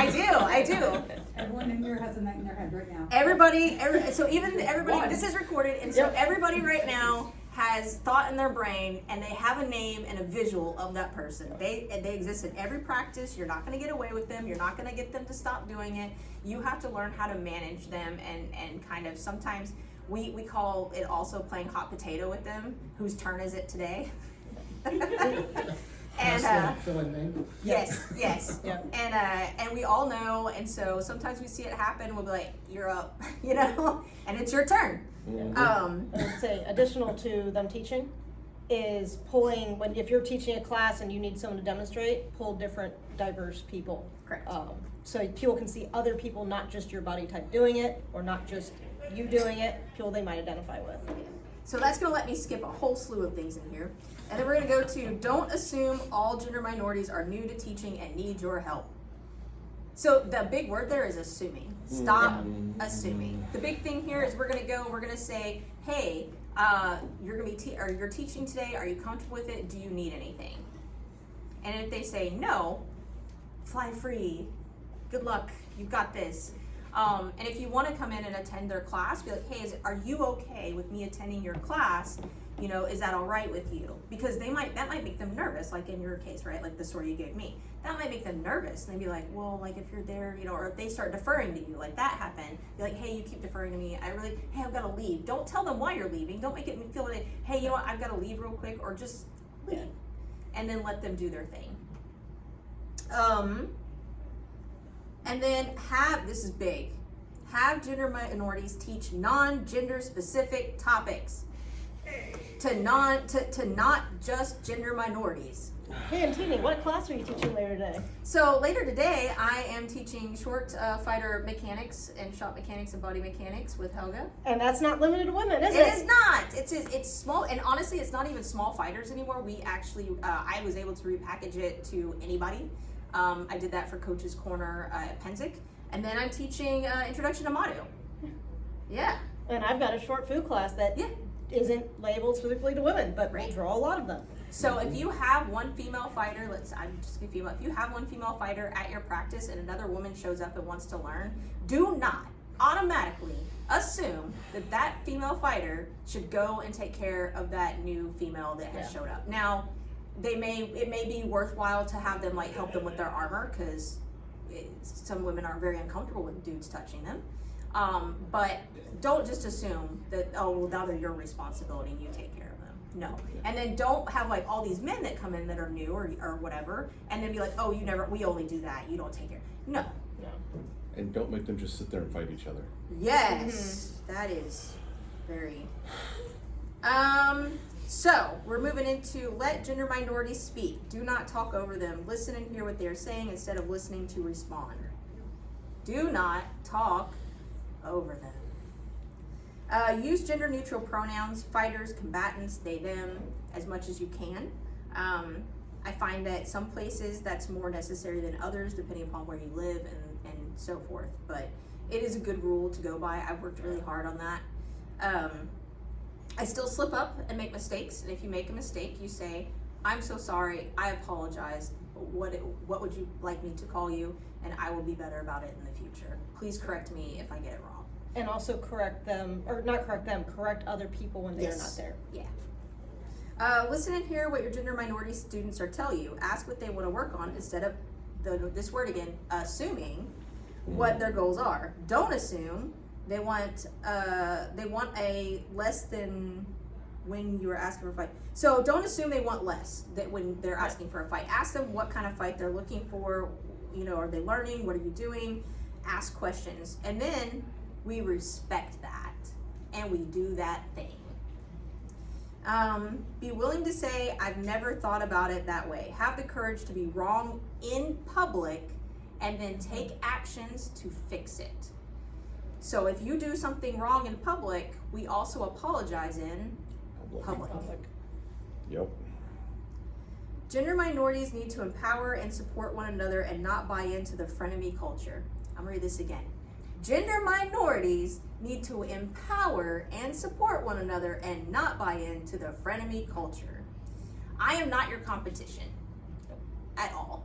I do. Everyone in here has a night in their head right now. Everybody, this is recorded, and so everybody right now has thought in their brain, and they have a name and a visual of that person. They exist in every practice. You're not going to get away with them. You're not going to get them to stop doing it. You have to learn how to manage them, and kind of sometimes we call it also playing hot potato with them. Whose turn is it today? And fill in name. yes. Yeah. And we all know, and so sometimes we see it happen. We'll be like, "You're up," and it's your turn. I would say additional to them teaching is pulling, if you're teaching a class and you need someone to demonstrate, pull different diverse people. Correct. So people can see other people, not just your body type doing it, or not just you doing it, people they might identify with. So that's going to let me skip a whole slew of things in here. And then we're going to go to, don't assume all gender minorities are new to teaching and need your help. So the big word there is assuming. Stop assuming. The big thing here is we're going to say, hey, you're going to be you're teaching today. Are you comfortable with it? Do you need anything? And if they say no, fly free. Good luck. You've got this. And if you want to come in and attend their class, be like, hey, are you okay with me attending your class? Is that all right with you? Because that might make them nervous, like in your case, right? Like the story you gave me. That might make them nervous. And they'd be like, well, like if you're there, or if they start deferring to you, like that happened, be like, hey, you keep deferring to me. Hey, I've got to leave. Don't tell them why you're leaving. Don't make it feel like, hey, you know what, I've got to leave real quick, or just leave. And then let them do their thing. And then this is big, have gender minorities teach non-gender specific topics to not just gender minorities. Hey, and Teeny, what class are you teaching later today? So later today, I am teaching short fighter mechanics and shop mechanics and body mechanics with Helga. And that's not limited to women, is it? It is not. It's small, and honestly, it's not even small fighters anymore. We actually, I was able to repackage it to anybody. I did that for Coach's Corner at Penzic. And then I'm teaching Introduction to Motto. Yeah. And I've got a short food class that isn't labeled specifically to women, but we'll draw a lot of them. So if you have one female fighter, I'm just gonna female. If you have one female fighter at your practice and another woman shows up and wants to learn, do not automatically assume that female fighter should go and take care of that new female that has showed up. Now, it may be worthwhile to have them help them with their armor, because some women are very uncomfortable with dudes touching them. But don't just assume that, now they're your responsibility and you take care of them. No. And then don't have all these men that come in that are new or whatever, and then be like, oh, we only do that, you don't take care. No. And don't make them just sit there and fight each other. Yes, that is very. So we're moving into let gender minorities speak. Do not talk over them. Listen and hear what they are saying instead of listening to respond. Do not talk over them. Use gender neutral pronouns, fighters, combatants, they, them, as much as you can. I find that some places that's more necessary than others depending upon where you live and so forth. But it is a good rule to go by. I've worked really hard on that. I still slip up and make mistakes, and if you make a mistake, you say, I'm so sorry, I apologize, what would you like me to call you, and I will be better about it in the future. Please correct me if I get it wrong. And also correct them, or not correct them, correct other people when they're not there. Yeah. Listen and hear what your gender minority students are tell you. Ask what they want to work on instead of, this word again, assuming what their goals are. Don't assume. They want a less than when you are asking for a fight. So don't assume they want less that when they're asking for a fight. Ask them what kind of fight they're looking for. You know, are they learning? What are you doing? Ask questions. And then we respect that and we do that thing. Be willing to say, I've never thought about it that way. Have the courage to be wrong in public and then take actions to fix it. So if you do something wrong in public, we also apologize in public. Yep. Gender minorities need to empower and support one another and not buy into the frenemy culture. I'm gonna read this again. Gender minorities need to empower and support one another and not buy into the frenemy culture. I am not your competition at all.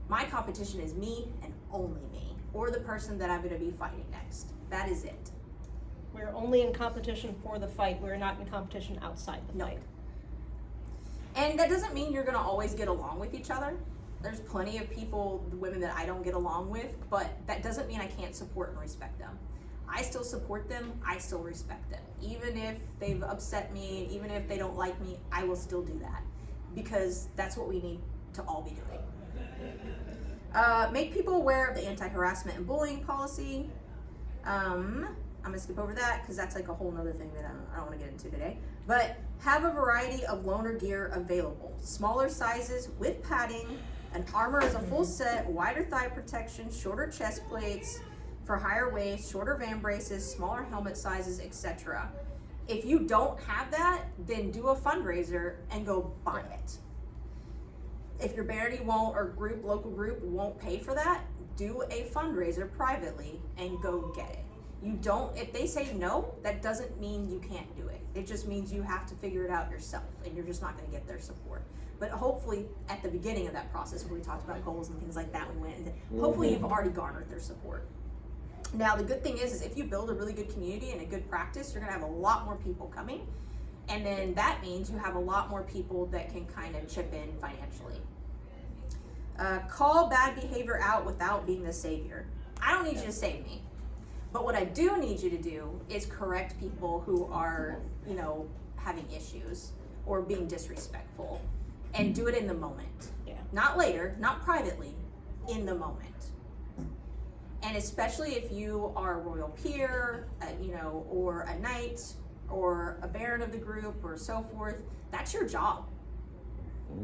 My competition is me and only me, or the person that I'm gonna be fighting next. That is it. We're only in competition for the fight. We're not in competition outside the fight. And that doesn't mean you're gonna always get along with each other. There's plenty of people, the women that I don't get along with, but that doesn't mean I can't support and respect them. I still support them, I still respect them. Even if they've upset me, even if they don't like me, I will still do that. Because that's what we need to all be doing. Make people aware of the anti-harassment and bullying policy. I'm gonna skip over that because that's like a whole nother thing that I don't wanna get into today. But have a variety of loaner gear available. Smaller sizes with padding, an armor is a full set, wider thigh protection, shorter chest plates for higher waist, shorter van braces, smaller helmet sizes, etc. If you don't have that, then do a fundraiser and go buy it. If your charity won't, or group, local group won't pay for that, do a fundraiser privately and go get it. You don't, if they say no, that doesn't mean you can't do it. It just means you have to figure it out yourself and you're just not gonna get their support. But hopefully at the beginning of that process where we talked about goals and things like that, we went into, hopefully you've already garnered their support. Now the good thing is if you build a really good community and a good practice, you're gonna have a lot more people coming. And then that means you have a lot more people that can kind of chip in financially. Call bad behavior out without being the savior. I don't need you to save me. But what I do need you to do is correct people who are, you know, having issues or being disrespectful, and do it in the moment. Yeah. Not later, not privately, in the moment. And especially if you are a royal peer, you know, or a knight, or a baron of the group, or so forth, that's your job.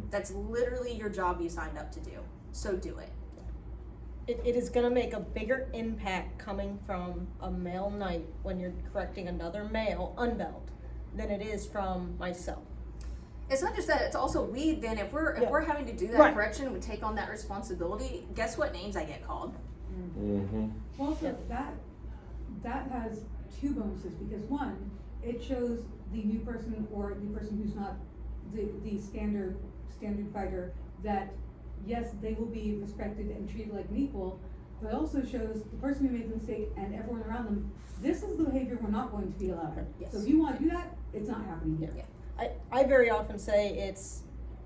That's literally your job you signed up to do. So do it. It is going to make a bigger impact coming from a male knight when you're correcting another male unbelt than it is from myself. It's not just that, it's also we then, if we're having to do that Right. correction, we take on that responsibility, guess what names I get called? Well, so that has two bonuses, because one, it shows the new person or the person who's not the standard fighter that yes, they will be respected and treated like an equal, but it also shows the person who made the mistake and everyone around them, this is the behavior we're not going to be allowed. Yes. So if you want to do that, it's not happening here. Yeah. I very often say it's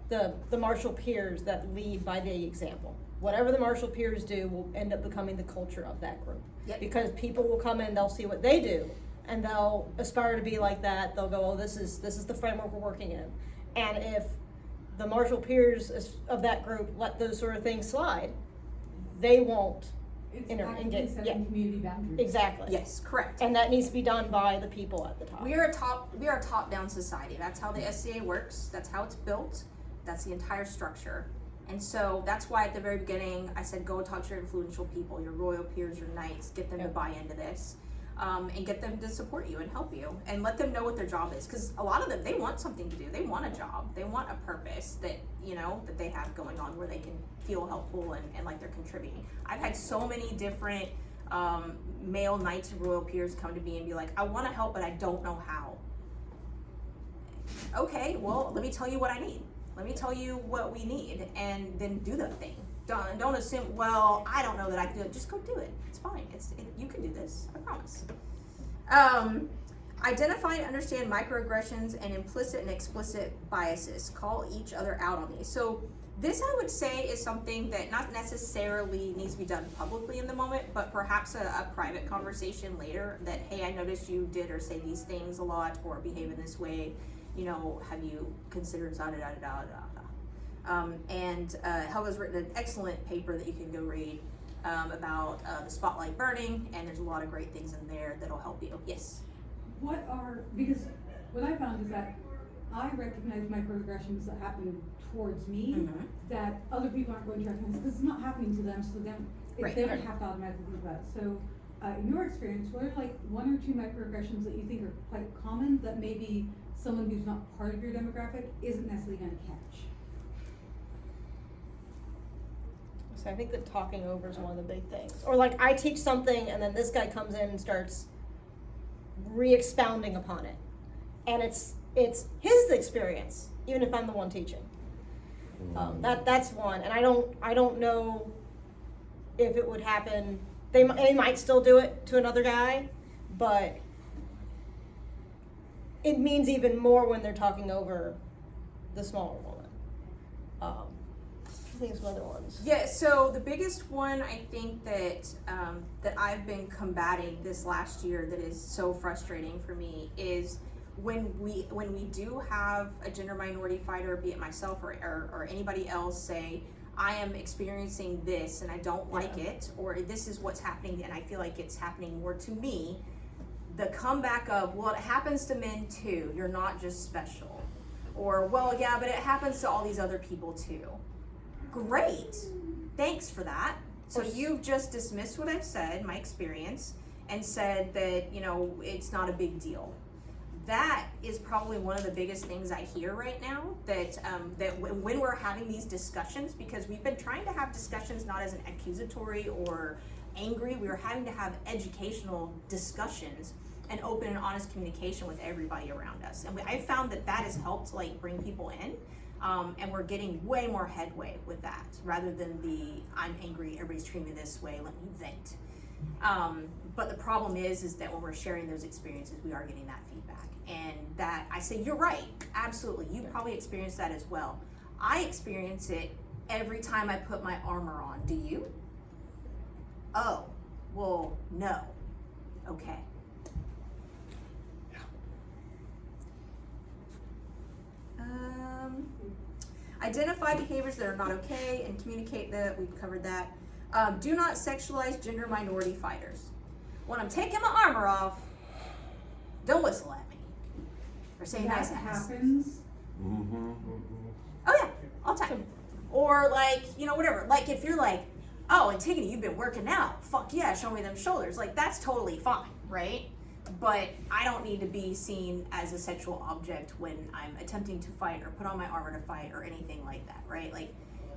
the martial peers that lead by the example. Whatever the martial peers do will end up becoming the culture of that group. Yep. Because people will come in, they'll see what they do, and they'll aspire to be like that. They'll go, oh, this is the framework we're working in. And if the martial peers of that group let those sort of things slide, they won't It's inter- actively engage- setting community boundaries. Exactly. Yes, correct. And that needs to be done by the people at the top. We are a top-down society. That's how the SCA works. That's how it's built. That's the entire structure. And so that's why at the very beginning I said go talk to your influential people, your royal peers, your knights, get them to buy into this, and get them to support you and help you, and let them know what their job is. Because a lot of them, they want something to do. They want a job. They want a purpose that, you know, that they have going on where they can feel helpful and like they're contributing. I've had so many different male knights and royal peers come to me and be like, I want to help, but I don't know how. Okay, well, let me tell you what I need. Let me tell you what we need, and then do the thing. Don't assume, well, I don't know that I can do it. Just go do it. It's fine. You can do this. I promise. Identify and understand microaggressions and implicit and explicit biases. Call each other out on these. So this, I would say, is something that not necessarily needs to be done publicly in the moment, but perhaps a private conversation later that, hey, I noticed you did or say these things a lot or behave in this way. You know, have you considered and Helga's written an excellent paper that you can go read about the spotlight burning, and there's a lot of great things in there that'll help you. Yes? Because what I found is that I recognize microaggressions that happen towards me that other people aren't going to recognize because it's not happening to them, so then they don't have to automatically do that. So in your experience, what are like one or two microaggressions that you think are quite common that maybe someone who's not part of your demographic isn't necessarily going to catch? So I think that talking over is one of the big things. Or like I teach something and then this guy comes in and starts re-expounding upon it. And it's his experience, even if I'm the one teaching. That's one. And I don't know if it would happen. They might still do it to another guy, but it means even more when they're talking over the smaller woman. I think some other ones. Yeah, so the biggest one I think that that I've been combating this last year that is so frustrating for me is when we do have a gender minority fighter, be it myself or anybody else, say, I am experiencing this and I don't like it, or this is what's happening and I feel like it's happening more to me. The comeback of, well, it happens to men too, you're not just special. Or, well, yeah, but it happens to all these other people too. Great, thanks for that. So you've just dismissed what I've said, my experience, and said that, you know, it's not a big deal. That is probably one of the biggest things I hear right now, that when we're having these discussions, because we've been trying to have discussions not as an accusatory or angry, we were having to have educational discussions and open and honest communication with everybody around us. And I found that has helped like bring people in, and we're getting way more headway with that, rather than the, I'm angry, everybody's treating me this way, let me vent. But the problem is that when we're sharing those experiences, we are getting that feedback. And that I say, you're right, absolutely, you probably experienced that as well. I experience it every time I put my armor on. Do you? Oh, well, no. Okay. Identify behaviors that are not okay and communicate that. We've covered that. Do not sexualize gender minority fighters. When I'm taking my armor off, don't whistle at me or say nice ass. Happens. Oh yeah, all the time. Or like, you know, whatever. Like if you're like, oh, Antigone, you've been working out. Fuck yeah, show me them shoulders. Like that's totally fine, right? But I don't need to be seen as a sexual object when I'm attempting to fight or put on my armor to fight or anything like that, right? Like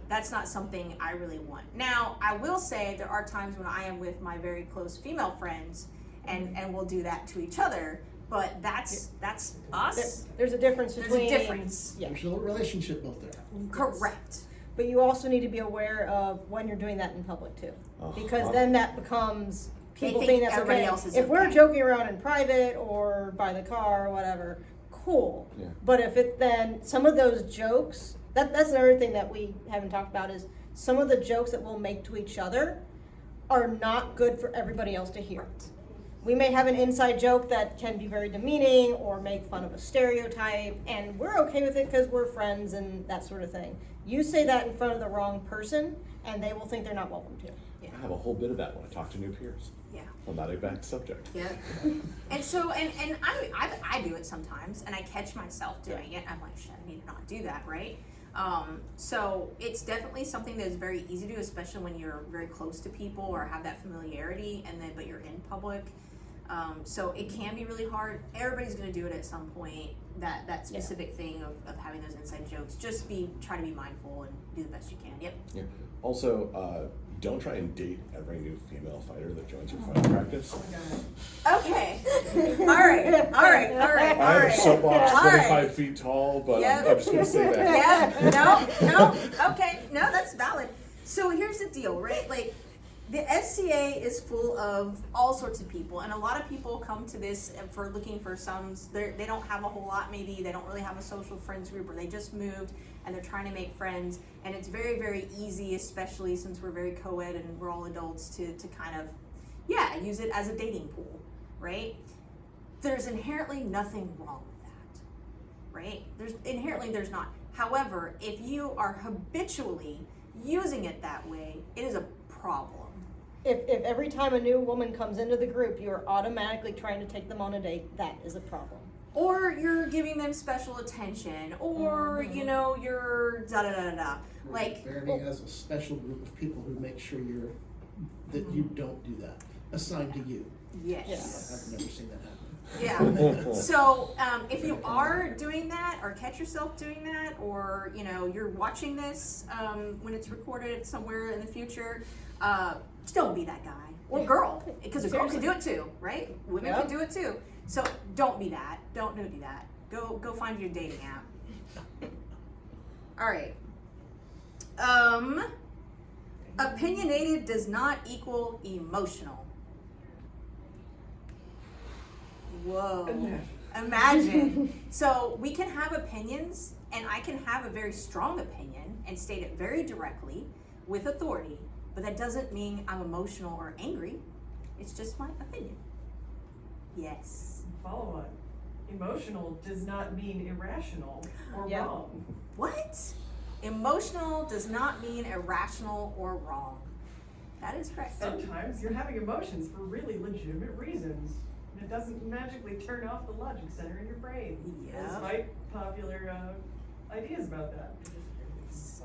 that's not something I really want. Now, I will say there are times when I am with my very close female friends and we'll do that to each other, but that's us. There's a difference between. There's a difference. Yeah. There's a relationship built there. Correct. But you also need to be aware of when you're doing that in public too, because then that becomes people think that's everybody okay. else is if we're okay. joking around in private or by the car or whatever, cool. Yeah. But if it then some of those jokes, that's another thing that we haven't talked about is some of the jokes that we'll make to each other are not good for everybody else to hear. We may have an inside joke that can be very demeaning or make fun of a stereotype, and we're okay with it because we're friends and that sort of thing. You say that in front of the wrong person, and they will think they're not welcome to. Yeah. I have a whole bit of that when I talk to new peers. Yeah. On that exact subject. Yeah. And so, and I do it sometimes, and I catch myself doing it. I'm like, shit, I need to not do that, right? So it's definitely something that is very easy to do, especially when you're very close to people or have that familiarity, and then but you're in public. So it can be really hard. Everybody's going to do it at some point. That specific thing of having those inside jokes. Just try to be mindful and do the best you can. Yep. Yeah. Also, don't try and date every new female fighter that joins your fighting practice. Okay. All right. I have a soapbox All 25 right. feet tall, but Yep. I'm just going to say that. Yeah. No. Okay. No, that's valid. So here's the deal, right? Like, the SCA is full of all sorts of people, and a lot of people come to this for looking for they don't have a whole lot, maybe they don't really have a social friends group, or they just moved and they're trying to make friends, and it's very, very easy, especially since we're very co-ed and we're all adults, to kind of, use it as a dating pool, right? There's inherently nothing wrong with that, right? There's not. However, if you are habitually using it that way, it is a problem. If every time a new woman comes into the group, you're automatically trying to take them on a date, that is a problem. Or you're giving them special attention, or you're da da da da. Like, Verity has a special group of people who make sure that you don't do that, assigned to you. yes. I've never seen that happen. Yeah. So if you are doing that, or catch yourself doing that, or you're watching this when it's recorded somewhere in the future, just don't be that guy or girl, because a girl can do it too, right? Women can do it too. So don't be that. Don't do that. Go find your dating app. All right. Opinionated does not equal emotional. Whoa. Imagine. So we can have opinions, and I can have a very strong opinion and state it very directly with authority, but that doesn't mean I'm emotional or angry. It's just my opinion. Yes. Follow on. Emotional does not mean irrational or wrong. What? Emotional does not mean irrational or wrong. That is correct. Sometimes you're having emotions for really legitimate reasons. It doesn't magically turn off the logic center in your brain. Yeah. Despite popular ideas about that.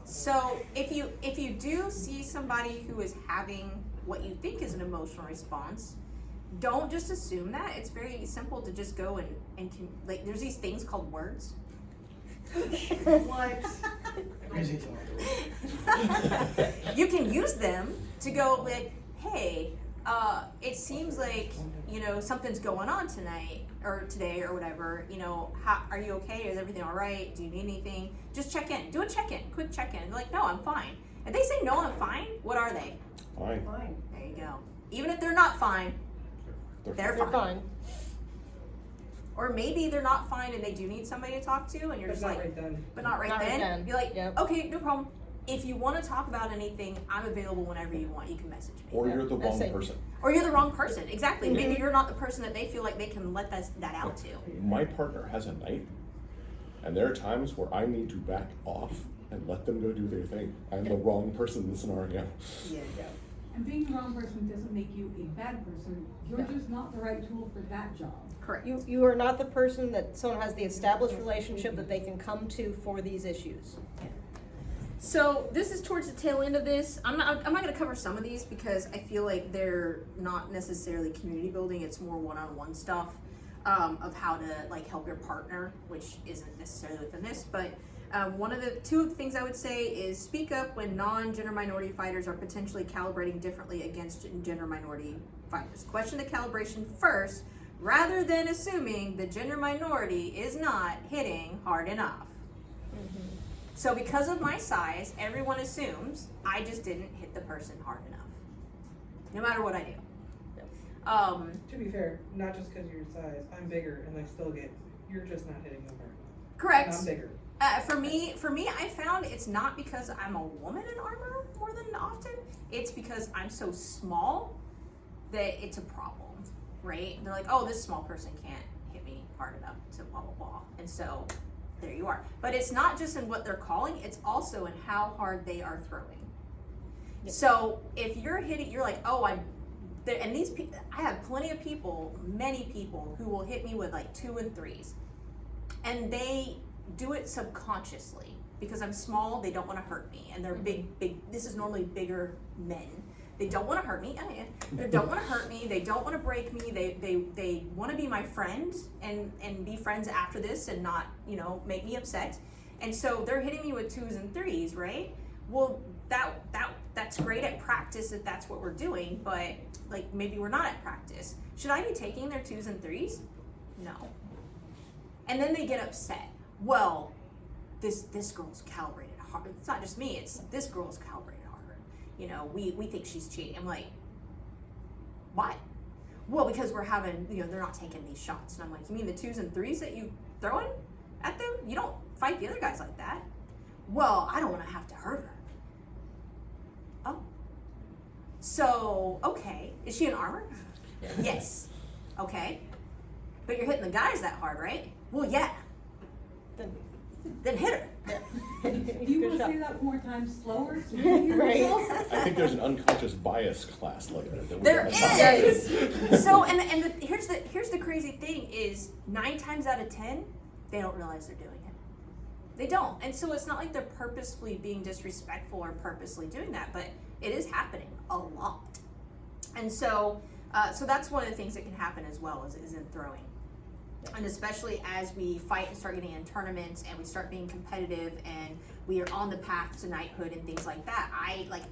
So if you do see somebody who is having what you think is an emotional response, don't just assume that. It's very simple to just go and there's these things called words. What? Crazy You can use them to go like, hey, it seems like something's going on tonight or today or whatever. How are you okay? Is everything all right? Do you need anything? Just check in. Do a check-in, quick check-in. They're like, no, I'm fine. If they say no, I'm fine, what are they? Fine. Fine. There you go. Even if they're not fine, they're fine. Or maybe they're not fine and they do need somebody to talk to, and you're just like, but not right then. You're like, okay, no problem. If you want to talk about anything, I'm available whenever you want. You can message me. Or you're the wrong person. Or you're the wrong person. Exactly. Maybe you're not the person that they feel like they can let that out to. My partner has a night, and there are times where I need to back off and let them go do their thing. I'm the wrong person in the scenario. Yeah. And being the wrong person doesn't make you a bad person. You're just not the right tool for that job. Correct. You are not the person that someone has the established relationship that they can come to for these issues. So this is towards the tail end of this. I'm not going to cover some of these because I feel like they're not necessarily community building. It's more one-on-one stuff of how to help your partner, which isn't necessarily within this. But one of the two things I would say is speak up when non-gender minority fighters are potentially calibrating differently against gender minority fighters. Question the calibration first, rather than assuming the gender minority is not hitting hard enough. So because of my size, everyone assumes I just didn't hit the person hard enough, no matter what I do. To be fair, not just because of your size. I'm bigger and I still you're just not hitting them hard enough. Correct. And I'm bigger. For me, I found it's not because I'm a woman in armor more than often. It's because I'm so small that it's a problem, right? They're like, oh, this small person can't hit me hard enough to blah, blah, blah. And so there you are. But it's not just in what they're calling, it's also in how hard they are throwing. So if you're hitting, you're like, oh, and these people, I have plenty of people, many people who will hit me with like 2 and 3s, and they do it subconsciously because I'm small. They don't want to hurt me, and they're big. This is normally bigger men. They don't want to hurt me. They don't want to hurt me. They don't want to break me. They want to be my friend and be friends after this and not, you know, make me upset. And so they're hitting me with 2s and 3s, right? Well, that's great at practice if that's what we're doing, but like maybe we're not at practice. Should I be taking their 2s and 3s? No. And then they get upset. Well, this girl's calibrated hard. It's not just me. It's this girl's calibrated harder. You know, we think she's cheating. I'm like, why? Well, because we're having, you know, they're not taking these shots. And I'm like, you mean the 2s and 3s that you throwing at them? You don't fight the other guys like that. Well, I don't want to have to hurt her. Oh. So, okay. Is she in armor? Yes. Okay. But you're hitting the guys that hard, right? Well, yeah. Then hit her. Do you want to say that more times slower so you can hear Right. yourself? I think there's an unconscious bias class like that. There is. So, here's the crazy thing is 9 times out of 10, they don't realize they're doing it. They don't. And so it's not like they're purposefully being disrespectful or purposely doing that, but it is happening a lot. And so, so that's one of the things that can happen as well is in throwing. And especially as we fight and start getting in tournaments and we start being competitive and we are on the path to knighthood and things like that,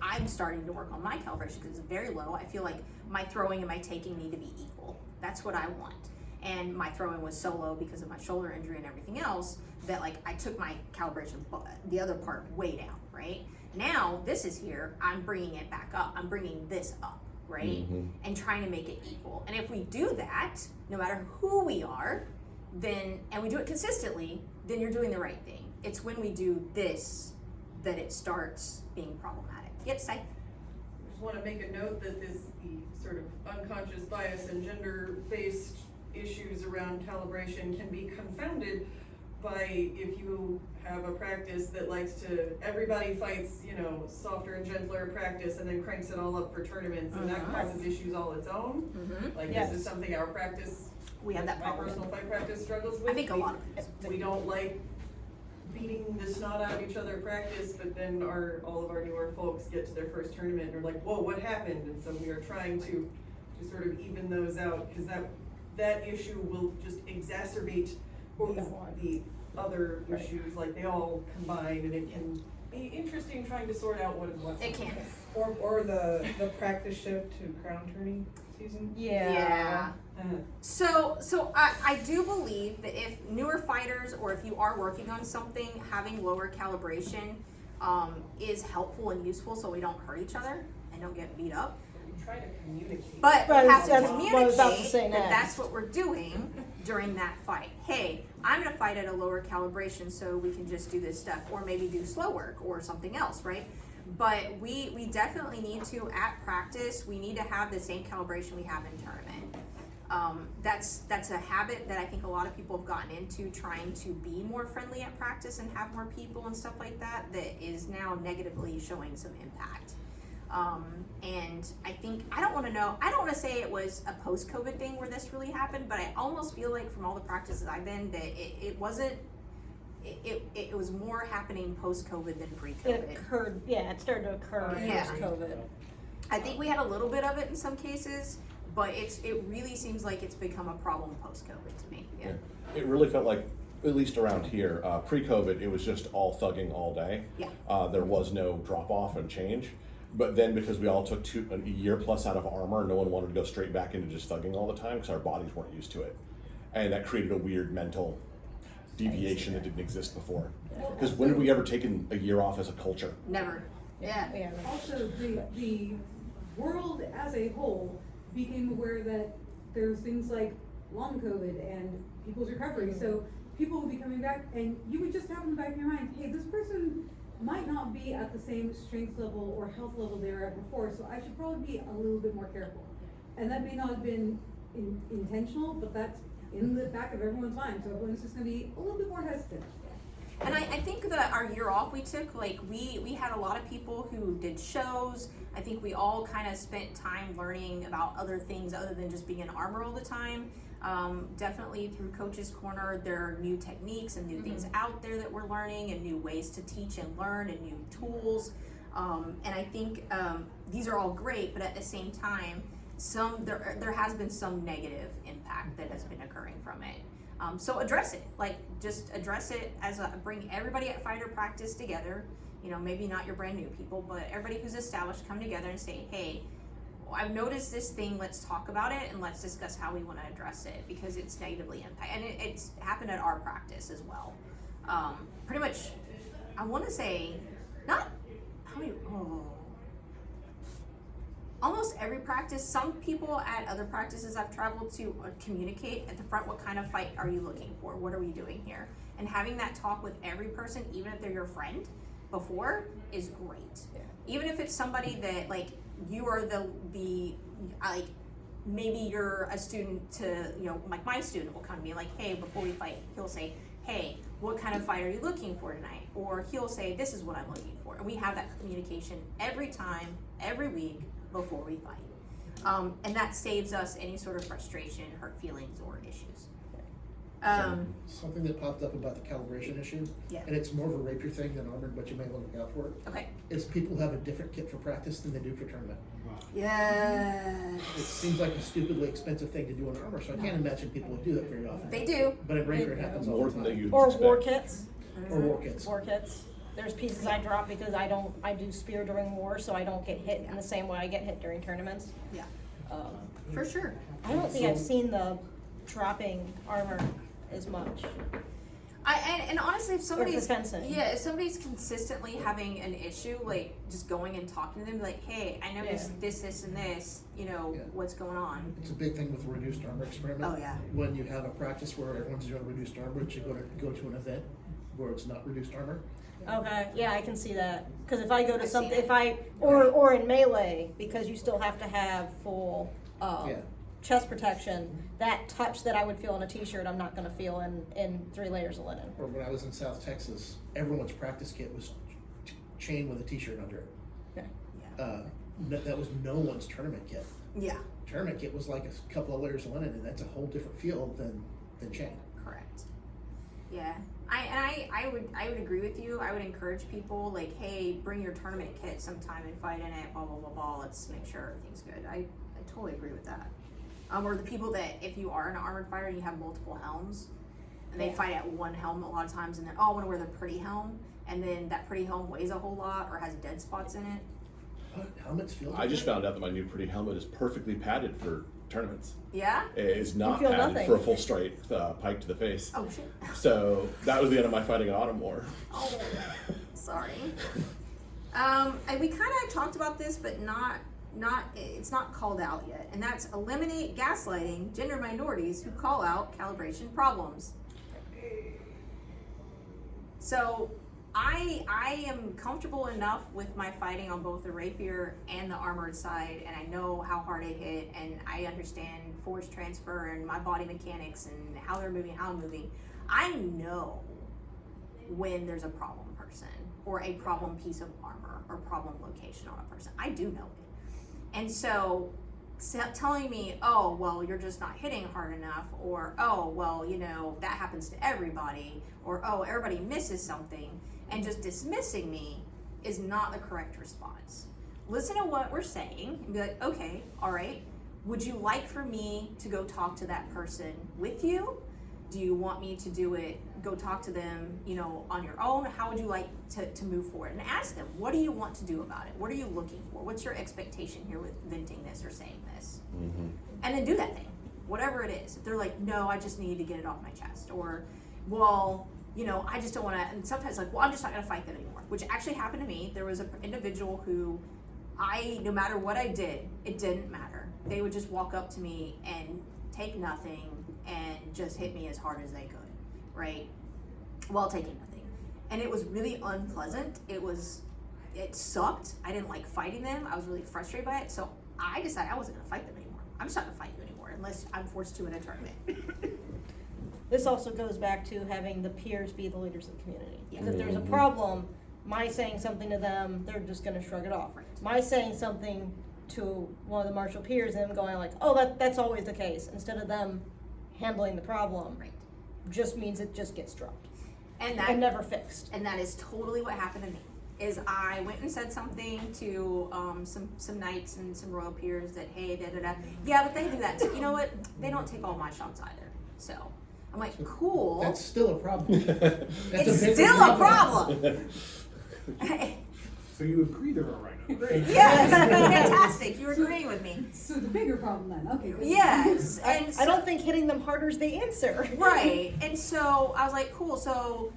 I'm starting to work on my calibration because it's very low. I feel like my throwing and my taking need to be equal. That's what I want. And my throwing was so low because of my shoulder injury and everything else that like I took my calibration, the other part way down, right? Now this is here, I'm bringing it back up. I'm bringing this up, right? Mm-hmm. And trying to make it equal. And if we do that, no matter who we are, then, and we do it consistently, then you're doing the right thing. It's when we do this that it starts being problematic. Yep, Sai. I just want to make a note that the sort of unconscious bias and gender-based issues around calibration can be confounded by if you have a practice that likes to, everybody fights, you know, softer and gentler practice and then cranks it all up for tournaments and that causes issues all its own. Like this is something our practice, we have that my problem. personal fight practice struggles with. I think a lot of it. We don't like beating the snot out of each other at practice, but then all of our newer folks get to their first tournament and are like, whoa, what happened? And so we are trying to sort of even those out because that issue will just exacerbate the other issues, like they all combine, and it can be interesting trying to sort out what is what. It can. Or the practice shift to crown tourney season. Yeah. So I do believe that if newer fighters or if you are working on something, having lower calibration is helpful and useful so we don't hurt each other and don't get beat up. We try to communicate. But we have to that's what I was about to communicate say that next. that's what we're doing during that fight. Hey, I'm gonna fight at a lower calibration so we can just do this stuff, or maybe do slow work or something else, right? But we definitely need to, at practice, we need to have the same calibration we have in tournament. That's a habit that I think a lot of people have gotten into, trying to be more friendly at practice and have more people and stuff like that, that is now negatively showing some impact. And I think, I don't want to say it was a post-COVID thing where this really happened, but I almost feel like from all the practices I've been that it wasn't, it was more happening post-COVID than pre-COVID. It occurred, it started to occur Yeah. post-COVID. I think we had a little bit of it in some cases, but it really seems like it's become a problem post-COVID to me. Yeah. It really felt like, at least around here, pre-COVID, it was just all thugging all day. Yeah. There was no drop off and change. But then because we all took a year plus out of armor, no one wanted to go straight back into just thugging all the time because our bodies weren't used to it. And that created a weird mental deviation that didn't exist before. Because when have we ever taken a year off as a culture? Never. Yeah. Also, the world as a whole became aware that there's things like long COVID and people's recovery. So people will be coming back and you would just have in the back of your mind, hey, this person might not be at the same strength level or health level they were at before, so I should probably be a little bit more careful. And that may not have been intentional, but that's in the back of everyone's mind, so everyone's just gonna be a little bit more hesitant. And I think that our year off we took, like, we had a lot of people who did shows. I think we all kind of spent time learning about other things other than just being in armor all the time. Definitely through Coach's Corner, there are new techniques and new things out there that we're learning, and new ways to teach and learn, and new tools. And I think these are all great, but at the same time, there has been some negative impact that has been occurring from it. So address it, like, just address it bring everybody at fighter practice together. You know, maybe not your brand new people, but everybody who's established, come together and say, hey, I've noticed this thing, let's talk about it and let's discuss how we want to address it, because it's negatively impacted. And it's happened at our practice as well. Pretty much, I want to say, not, how many, almost every practice. Some people at other practices I've traveled to communicate at the front, what kind of fight are you looking for? What are we doing here? And having that talk with every person, even if they're your friend before, is great. Yeah. Even if it's somebody that, like, you are like, maybe you're a student to, you know, like my student will come to me like, hey, before we fight, he'll say, hey, what kind of fight are you looking for tonight? Or he'll say, this is what I'm looking for. And we have that communication every time, every week, before we fight. And that saves us any sort of frustration, hurt feelings, or issues. Something that popped up about the calibration issue, Yeah. and it's more of a rapier thing than armored, but you may want to look out for it. Okay. Is people have a different kit for practice than they do for tournament. Yeah. It seems like a stupidly expensive thing to do in armor, so I can't imagine people would do that very often. They do. But in rapier it happens all More the than time. they you'd Or expect. war kits. Or war kits. War kits. There's pieces I drop because I do spear during war, so I don't get hit in the same way I get hit during tournaments. Yeah. For sure. I don't think I've seen the dropping armor as much. And honestly, if somebody's fencing. if somebody's consistently having an issue, like, just going and talking to them, like, hey, I noticed this, and this, you know, what's going on? It's a big thing with the reduced armor experiment. Oh, yeah. When you have a practice where everyone's doing reduced armor, but you go to an event where it's not reduced armor. Okay, yeah, I can see that. Because if I go to I've something, seen it. or in melee, because you still have to have full Yeah. chest protection, that touch that I would feel in a t-shirt, I'm not gonna feel in 3 layers of linen. Or when I was in South Texas, everyone's practice kit was chain with a t-shirt under it. Yeah. That was no one's tournament kit. Yeah. Tournament kit was like a couple of layers of linen, and that's a whole different feel than chain. Correct. Yeah. I would agree with you. I would encourage people, like, hey, bring your tournament kit sometime and fight in it, blah, blah, blah, blah. Let's make sure everything's good. I totally agree with that. Or the people that, if you are an armored fighter and you have multiple helms, and they fight at one helm a lot of times, and then, oh, I want to wear the pretty helm, and then that pretty helm weighs a whole lot or has dead spots in it. What? Helmets feel I just different? found out that my new pretty helmet is perfectly padded for tournaments. Yeah? It is not feel padded nothing. for a full straight pike to the face. Oh, shit. So that was the end of my fighting in Autumn War. Oh, sorry. We kind of talked about this, but it's not called out yet, and that's eliminate gaslighting gender minorities who call out calibration problems. So I am comfortable enough with my fighting on both the rapier and the armored side, and I know how hard I hit, and I understand force transfer and my body mechanics and how they're moving, how I'm moving. I know when there's a problem person or a problem piece of armor or problem location on a person. I do know it. And so telling me, oh, well, you're just not hitting hard enough, or, oh, well, you know, that happens to everybody, or, oh, everybody misses something, and just dismissing me is not the correct response. Listen to what we're saying and be like, okay, all right, would you like for me to go talk to that person with you? Do you want me to do it, go talk to them, you know, on your own? How would you like to move forward? And ask them, what do you want to do about it? What are you looking for? What's your expectation here with venting this or saying this? Mm-hmm. And then do that thing, whatever it is. If they're like, no, I just need to get it off my chest. Or, well, you know, I just don't want to, and sometimes like, well, I'm just not going to fight them anymore, which actually happened to me. There was an individual who no matter what I did, it didn't matter. They would just walk up to me and take nothing and just hit me as hard as they could, right? While taking nothing. And it was really unpleasant. It sucked. I didn't like fighting them. I was really frustrated by it. So I decided I wasn't gonna fight them anymore. I'm just not gonna fight you anymore unless I'm forced to in a tournament. this also goes back to having the peers be the leaders of the community. Because if there's a Mhm. problem, my saying something to them, they're just gonna shrug it off. Right. My saying something to one of the Marshall peers and them going like, oh, that's always the case, instead of them handling the problem, Right. just means it just gets dropped And and never fixed. And that is totally what happened to me. Is I went and said something to some knights and some royal peers that, hey, da da da. Yeah, but they do that too. You know what? They don't take all my shots either. So I'm like, cool. That's still a problem. That's It's bigger still a problem. So you agree they're a rhino? Great. Yes, fantastic. You're agreeing with me. So the bigger problem then, okay. good. Yes, and I don't think hitting them harder is the answer. right. And so I was like, cool. So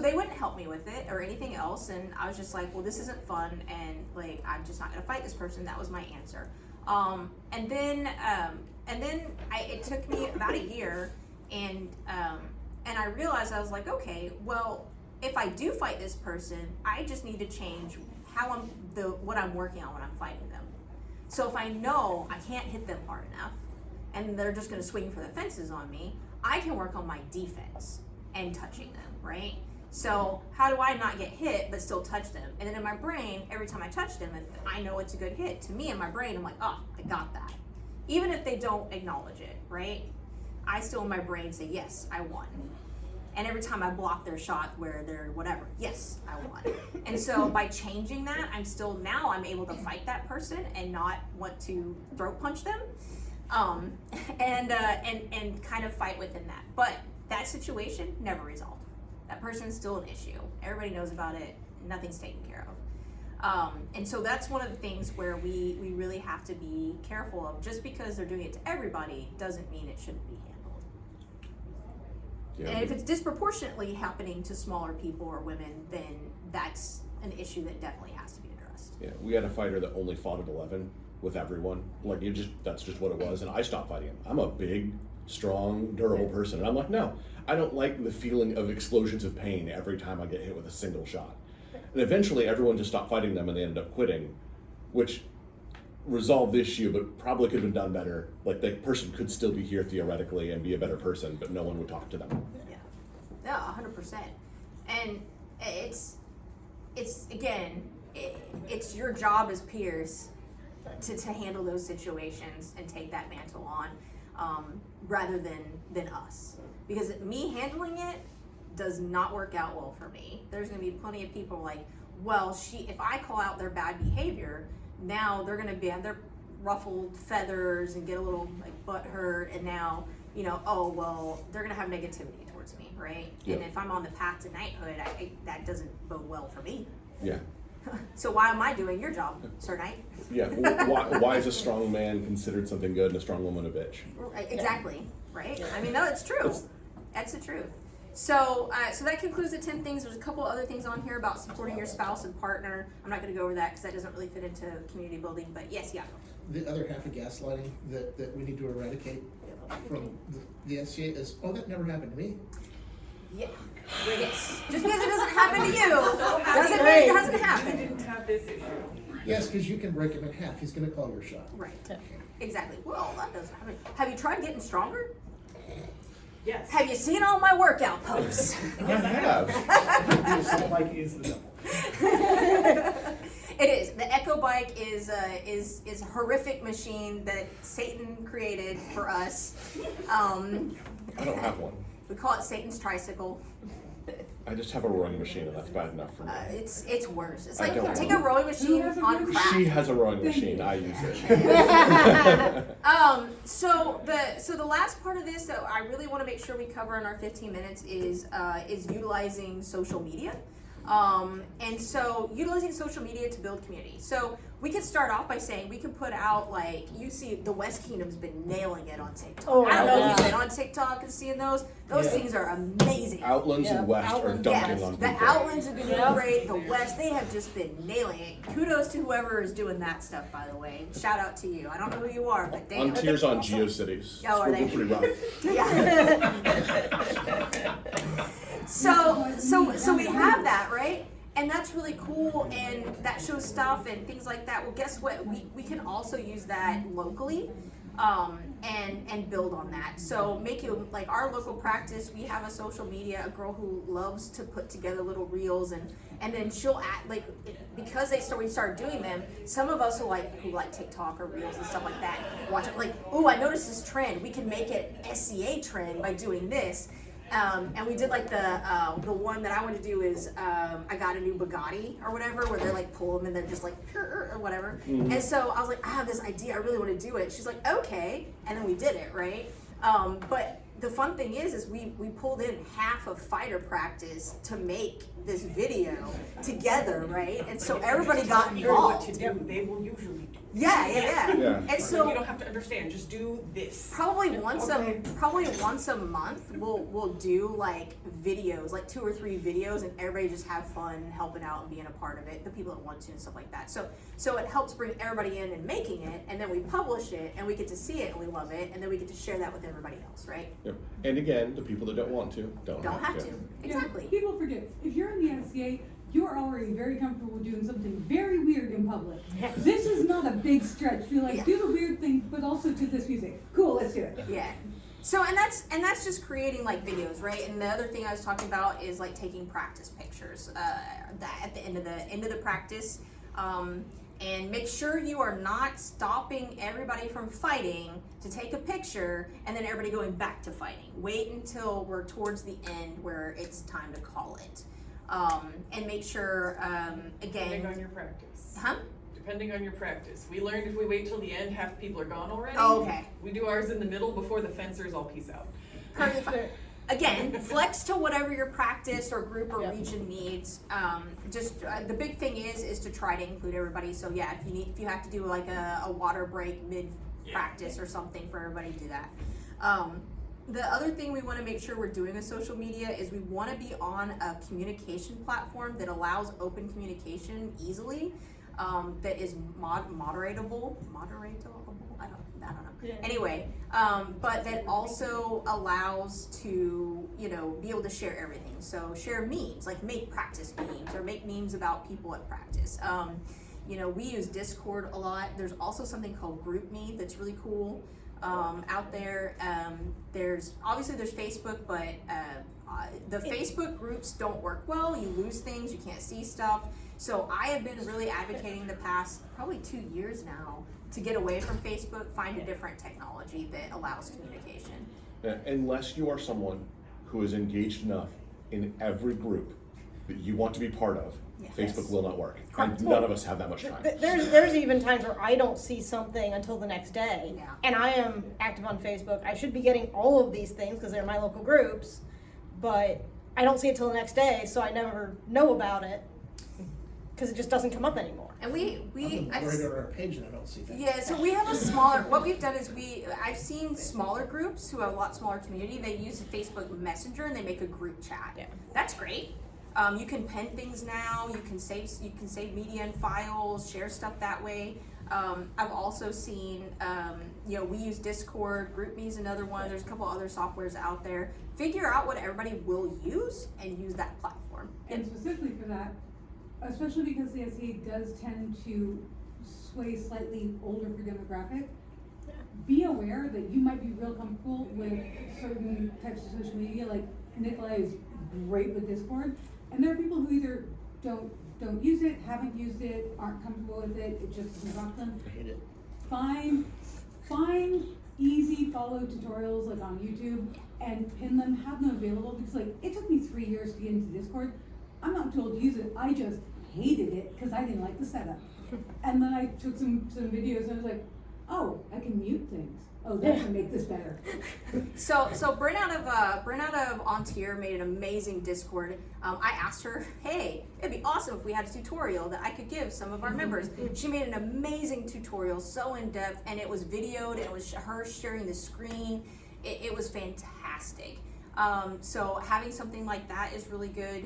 they wouldn't help me with it or anything else, and I was just like, well, this isn't fun, and like I'm just not gonna fight this person. That was my answer. And then it took me about a year, and I realized I was like, okay, well, if I do fight this person, I just need to change how what I'm working on when I'm fighting them. So if I know I can't hit them hard enough, and they're just gonna swing for the fences on me, I can work on my defense and touching them, right? So how do I not get hit but still touch them? And then in my brain, every time I touch them, if I know it's a good hit, to me in my brain, I'm like, oh, I got that. Even if they don't acknowledge it, right? I still in my brain say, yes, I won. And every time I block their shot where they're whatever, yes, I won. And so by changing that, I'm able to fight that person and not want to throat punch them, and kind of fight within that. But that situation never resolved. That person's still an issue. Everybody knows about it. Nothing's taken care of. And so that's one of the things where we really have to be careful of. Just because they're doing it to everybody doesn't mean it shouldn't be handled. Yeah, And if it's disproportionately happening to smaller people or women, then that's an issue that definitely has to be addressed. yeah, we had a fighter that only fought at 11 with everyone. Like that's just what it was, and I stopped fighting him. I'm a big, strong, durable person, and I'm like, no, I don't like the feeling of explosions of pain every time I get hit with a single shot. And eventually, everyone just stopped fighting them, and they ended up quitting, which resolved the issue, but probably could have been done better. Like the person could still be here theoretically and be a better person, but no one would talk to them. Yeah, 100%. And it's again, it's your job as peers to handle those situations and take that mantle on, rather than us. Because me handling it does not work out well for me. There's gonna be plenty of people like, well, if I call out their bad behavior, now they're gonna have their ruffled feathers and get a little like butt hurt, and now, oh, well, they're gonna have negativity towards me, right? Yeah. And if I'm on the path to knighthood, that doesn't bode well for me. Yeah. So why am I doing your job, Sir Knight? Yeah. Why is a strong man considered something good and a strong woman a bitch? Exactly, right? I mean, no, it's true. That's the truth. So that concludes the 10 things. There's a couple other things on here about supporting your spouse and partner. I'm not going to go over that because that doesn't really fit into community building. But yes, yeah. The other half of gaslighting that we need to eradicate from the SCA is, oh, that never happened to me. Yeah. Yes. Just because it doesn't happen to you happy doesn't mean it doesn't You happen. didn't have this issue. Yes, because you can break him in half. He's going to call your shot. Right. Exactly. Well, that doesn't happen. Have you tried getting stronger? Yes. Have you seen all my workout posts? I have. The assault bike is the devil. It is. The Echo Bike is a horrific machine that Satan created for us. I don't have one. We call it Satan's tricycle. I just have a rowing machine, and that's bad enough for me. It's worse. It's I like don't take know. a rowing machine has a on rowing crack. She has a rowing machine. I use it. So the last part of this that I really want to make sure we cover in our 15 minutes is utilizing social media. And so utilizing social media to build community. So we could start off by saying we could put out, like, you see the West Kingdom's been nailing it on TikTok. Oh, I don't know yeah. if you've been on TikTok and seeing those. Those Yeah. things are amazing. Outlands and West are Outlands, dunking Yes, on the people. Outlands have been doing great. The West, they have just been nailing it. Kudos to whoever is doing that stuff, by the way. Shout out to you. I don't know who you are, but damn. On Tears on GeoCities. Oh, are We're they? pretty rough. Yeah. So we have that, right? And that's really cool, and that shows stuff and things like that. Well, guess what? We can also use that locally. and build on that. So make it like our local practice. We have a social media, a girl who loves to put together little reels, and then she'll act like because we started doing them. Some of us who like TikTok or reels and stuff like that watch it like, oh, I noticed this trend. We can make it SCA trend by doing this. And we did like the one that I want to do is I got a new Bugatti or whatever, where they're like pull them and they're just like or whatever. Mm-hmm. And so I was like, I have this idea, I really want to do it. She's like, okay, and then we did it, right? But the fun thing is we pulled in half of fighter practice to make this video together, right? And so everybody got involved. What to do, they will usually do. Yeah. Yeah. And so you don't have to understand, just do this. probably once a month we'll do like videos, like 2 or 3 videos, and everybody just have fun helping out and being a part of it, the people that want to and stuff like that. So it helps bring everybody in and making it, and then we publish it and we get to see it and we love it, and then we get to share that with everybody else, right? Yep. And again, the people that don't want to don't have to. Exactly. Yeah, people forget, if you're in the SCA, you're already very comfortable doing something very weird in public. This is not a big stretch. You're like, do the weird thing, but also to this music. Cool, let's do it. Yeah. So and that's just creating like videos, right? And the other thing I was talking about is like taking practice pictures that at the end of the practice, and make sure you are not stopping everybody from fighting to take a picture and then everybody going back to fighting. Wait until we're towards the end where it's time to call it. And make sure, again. Depending on your practice. Huh? Depending on your practice. We learned if we wait till the end, half people are gone already. Oh, okay. We do ours in the middle before the fencers all peace out. Perfect. Again, flex to whatever your practice or group or Yep. region needs. The big thing is to try to include everybody. So yeah, if you have to do like a water break mid practice or something for everybody, do that. The other thing we want to make sure we're doing with social media is we want to be on a communication platform that allows open communication easily, that is moderatable. I don't know. Yeah. Anyway, but that also allows to, be able to share everything. So share memes, like make practice memes or make memes about people at practice. We use Discord a lot. There's also something called GroupMe that's really cool. Out there, there's Facebook, but the Facebook groups don't work well. You lose things, you can't see stuff. So I have been really advocating the past probably 2 years now to get away from Facebook, find a different technology that allows communication. Unless you are someone who is engaged enough in every group that you want to be part of, Yes. Facebook will not work. Correct. And none of us have that much time. There's even times where I don't see something until the next day. Yeah. And I am active on Facebook. I should be getting all of these things because they're my local groups, but I don't see it till the next day, so I never know about it because it just doesn't come up anymore. And I'm right on our page and I don't see that. yeah, so we have a smaller, what we've done is I've seen smaller groups who have a lot smaller community, they use Facebook Messenger and they make a group chat. Yeah. That's great. You can pen things now, you can save media and files, share stuff that way. I've also seen, we use Discord, GroupMe is another one, there's a couple other softwares out there. Figure out what everybody will use and use that platform. And specifically for that, especially because the SCA does tend to sway slightly older for demographic, be aware that you might be real comfortable with certain types of social media, like Nikolai is great with Discord, and there are people who either don't use it, haven't used it, aren't comfortable with it, it just doesn't rock them. I hate it. Find easy follow tutorials like on YouTube and pin them, have them available, because like it took me 3 years to get into Discord. I'm not told to use it, I just hated it because I didn't like the setup. And then I took some videos and I was like, oh, I can mute things. Oh, that can make this better. So Bryn out of Ontier made an amazing Discord. I asked her, hey, it'd be awesome if we had a tutorial that I could give some of our members. She made an amazing tutorial, so in depth, and it was videoed, and it was her sharing the screen. It was fantastic. So having something like that is really good.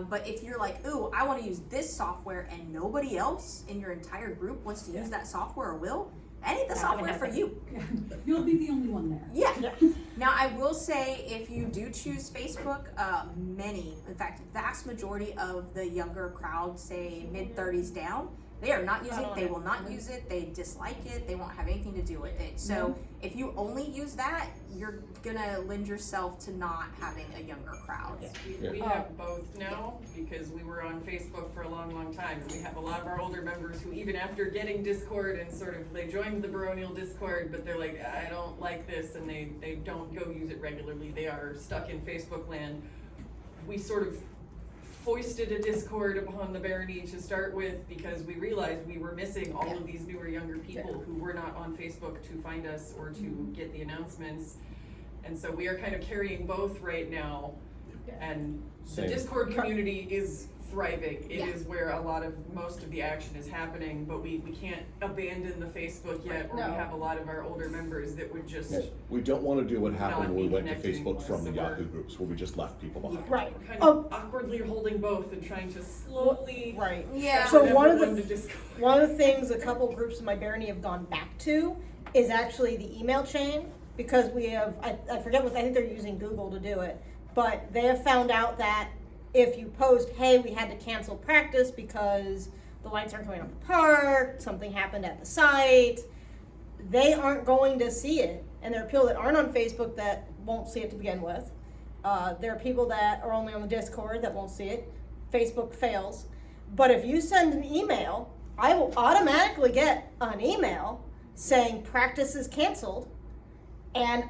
But if you're like, ooh, I want to use this software and nobody else in your entire group wants to use that software or will, that ain't the software for you. You'll be the only one there. Yeah. Now I will say, if you do choose Facebook, in fact, vast majority of the younger crowd, say mid-30s down, They are not using Not it, on they it. will not use it, they dislike it, they won't have anything to do with it. So if you only use that, you're gonna lend yourself to not having a younger crowd. We have both now, because we were on Facebook for a long, long time, and we have a lot of our older members who even after getting Discord and sort of, they joined the baronial Discord, but they're like, I don't like this, and they don't go use it regularly, they are stuck in Facebook land. We sort of foisted a Discord upon the barony to start with, because we realized we were missing all of these newer, younger people who were not on Facebook to find us or to get the announcements. And so we are kind of carrying both right now, and the Same. Discord community is thriving. It Yeah. is where most of the action is happening, but we can't abandon the Facebook yet, or No. we have a lot of our older members that would just We don't wanna do what happened Not when we be went to connecting Facebook from the with the Yahoo groups, where we just left people behind. Right. kind Oh. of awkwardly holding both and trying to slowly Right. Yeah. So turn one of everyone the- to Discord. One of the things a couple groups in my barony have gone back to is actually the email chain, because we have, I forget what, I think they're using Google to do it, but they have found out that if you post, hey, we had to cancel practice because the lights aren't coming up the park, something happened at the site, they aren't going to see it. And there are people that aren't on Facebook that won't see it to begin with. There are people that are only on the Discord that won't see it. Facebook fails. But if you send an email, I will automatically get an email saying practice is canceled, and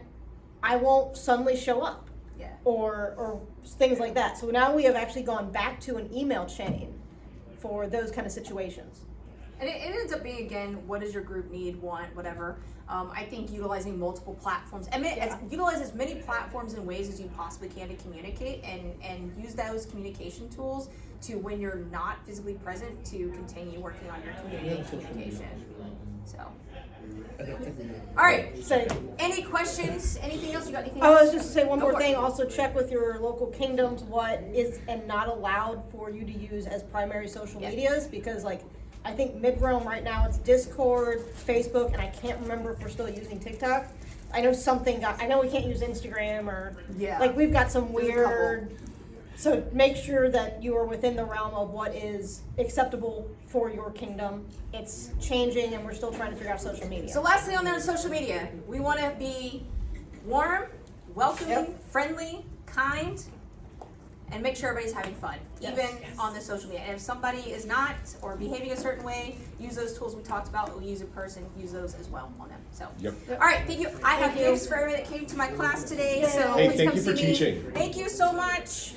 I won't suddenly show up. Yeah. Or things like that. So now we have actually gone back to an email chain for those kind of situations. And it ends up being, again, what does your group need, want, whatever. I think utilizing multiple platforms, utilize as many platforms and ways as you possibly can to communicate, and use those communication tools to, when you're not physically present, to continue working on your community communication. So, all right. So Any questions? Anything else? You got anything I else? was just to say one Go more for it. thing, also check with your local kingdoms what is and not allowed for you to use as primary social Yeah. medias, because like, I think Mid-Realm right now it's Discord, Facebook, and I can't remember if we're still using TikTok. I know I know we can't use Instagram, or, Yeah. like, we've got some There's a couple. weird, so make sure that you are within the realm of what is acceptable for your kingdom. It's changing and we're still trying to figure out social media. So lastly on there on social media, we want to be warm, welcoming, Yep. friendly, kind, and make sure everybody's having fun, Yes. even on the social media. And if somebody is not or behaving a certain way, use those tools we talked about. We use in person, use those as well on them. So, Yep. all right, thank you. I have Thank you. gifts for everybody that came to my class today. So Hey, please thank come you for see me. teaching. Thank you so much.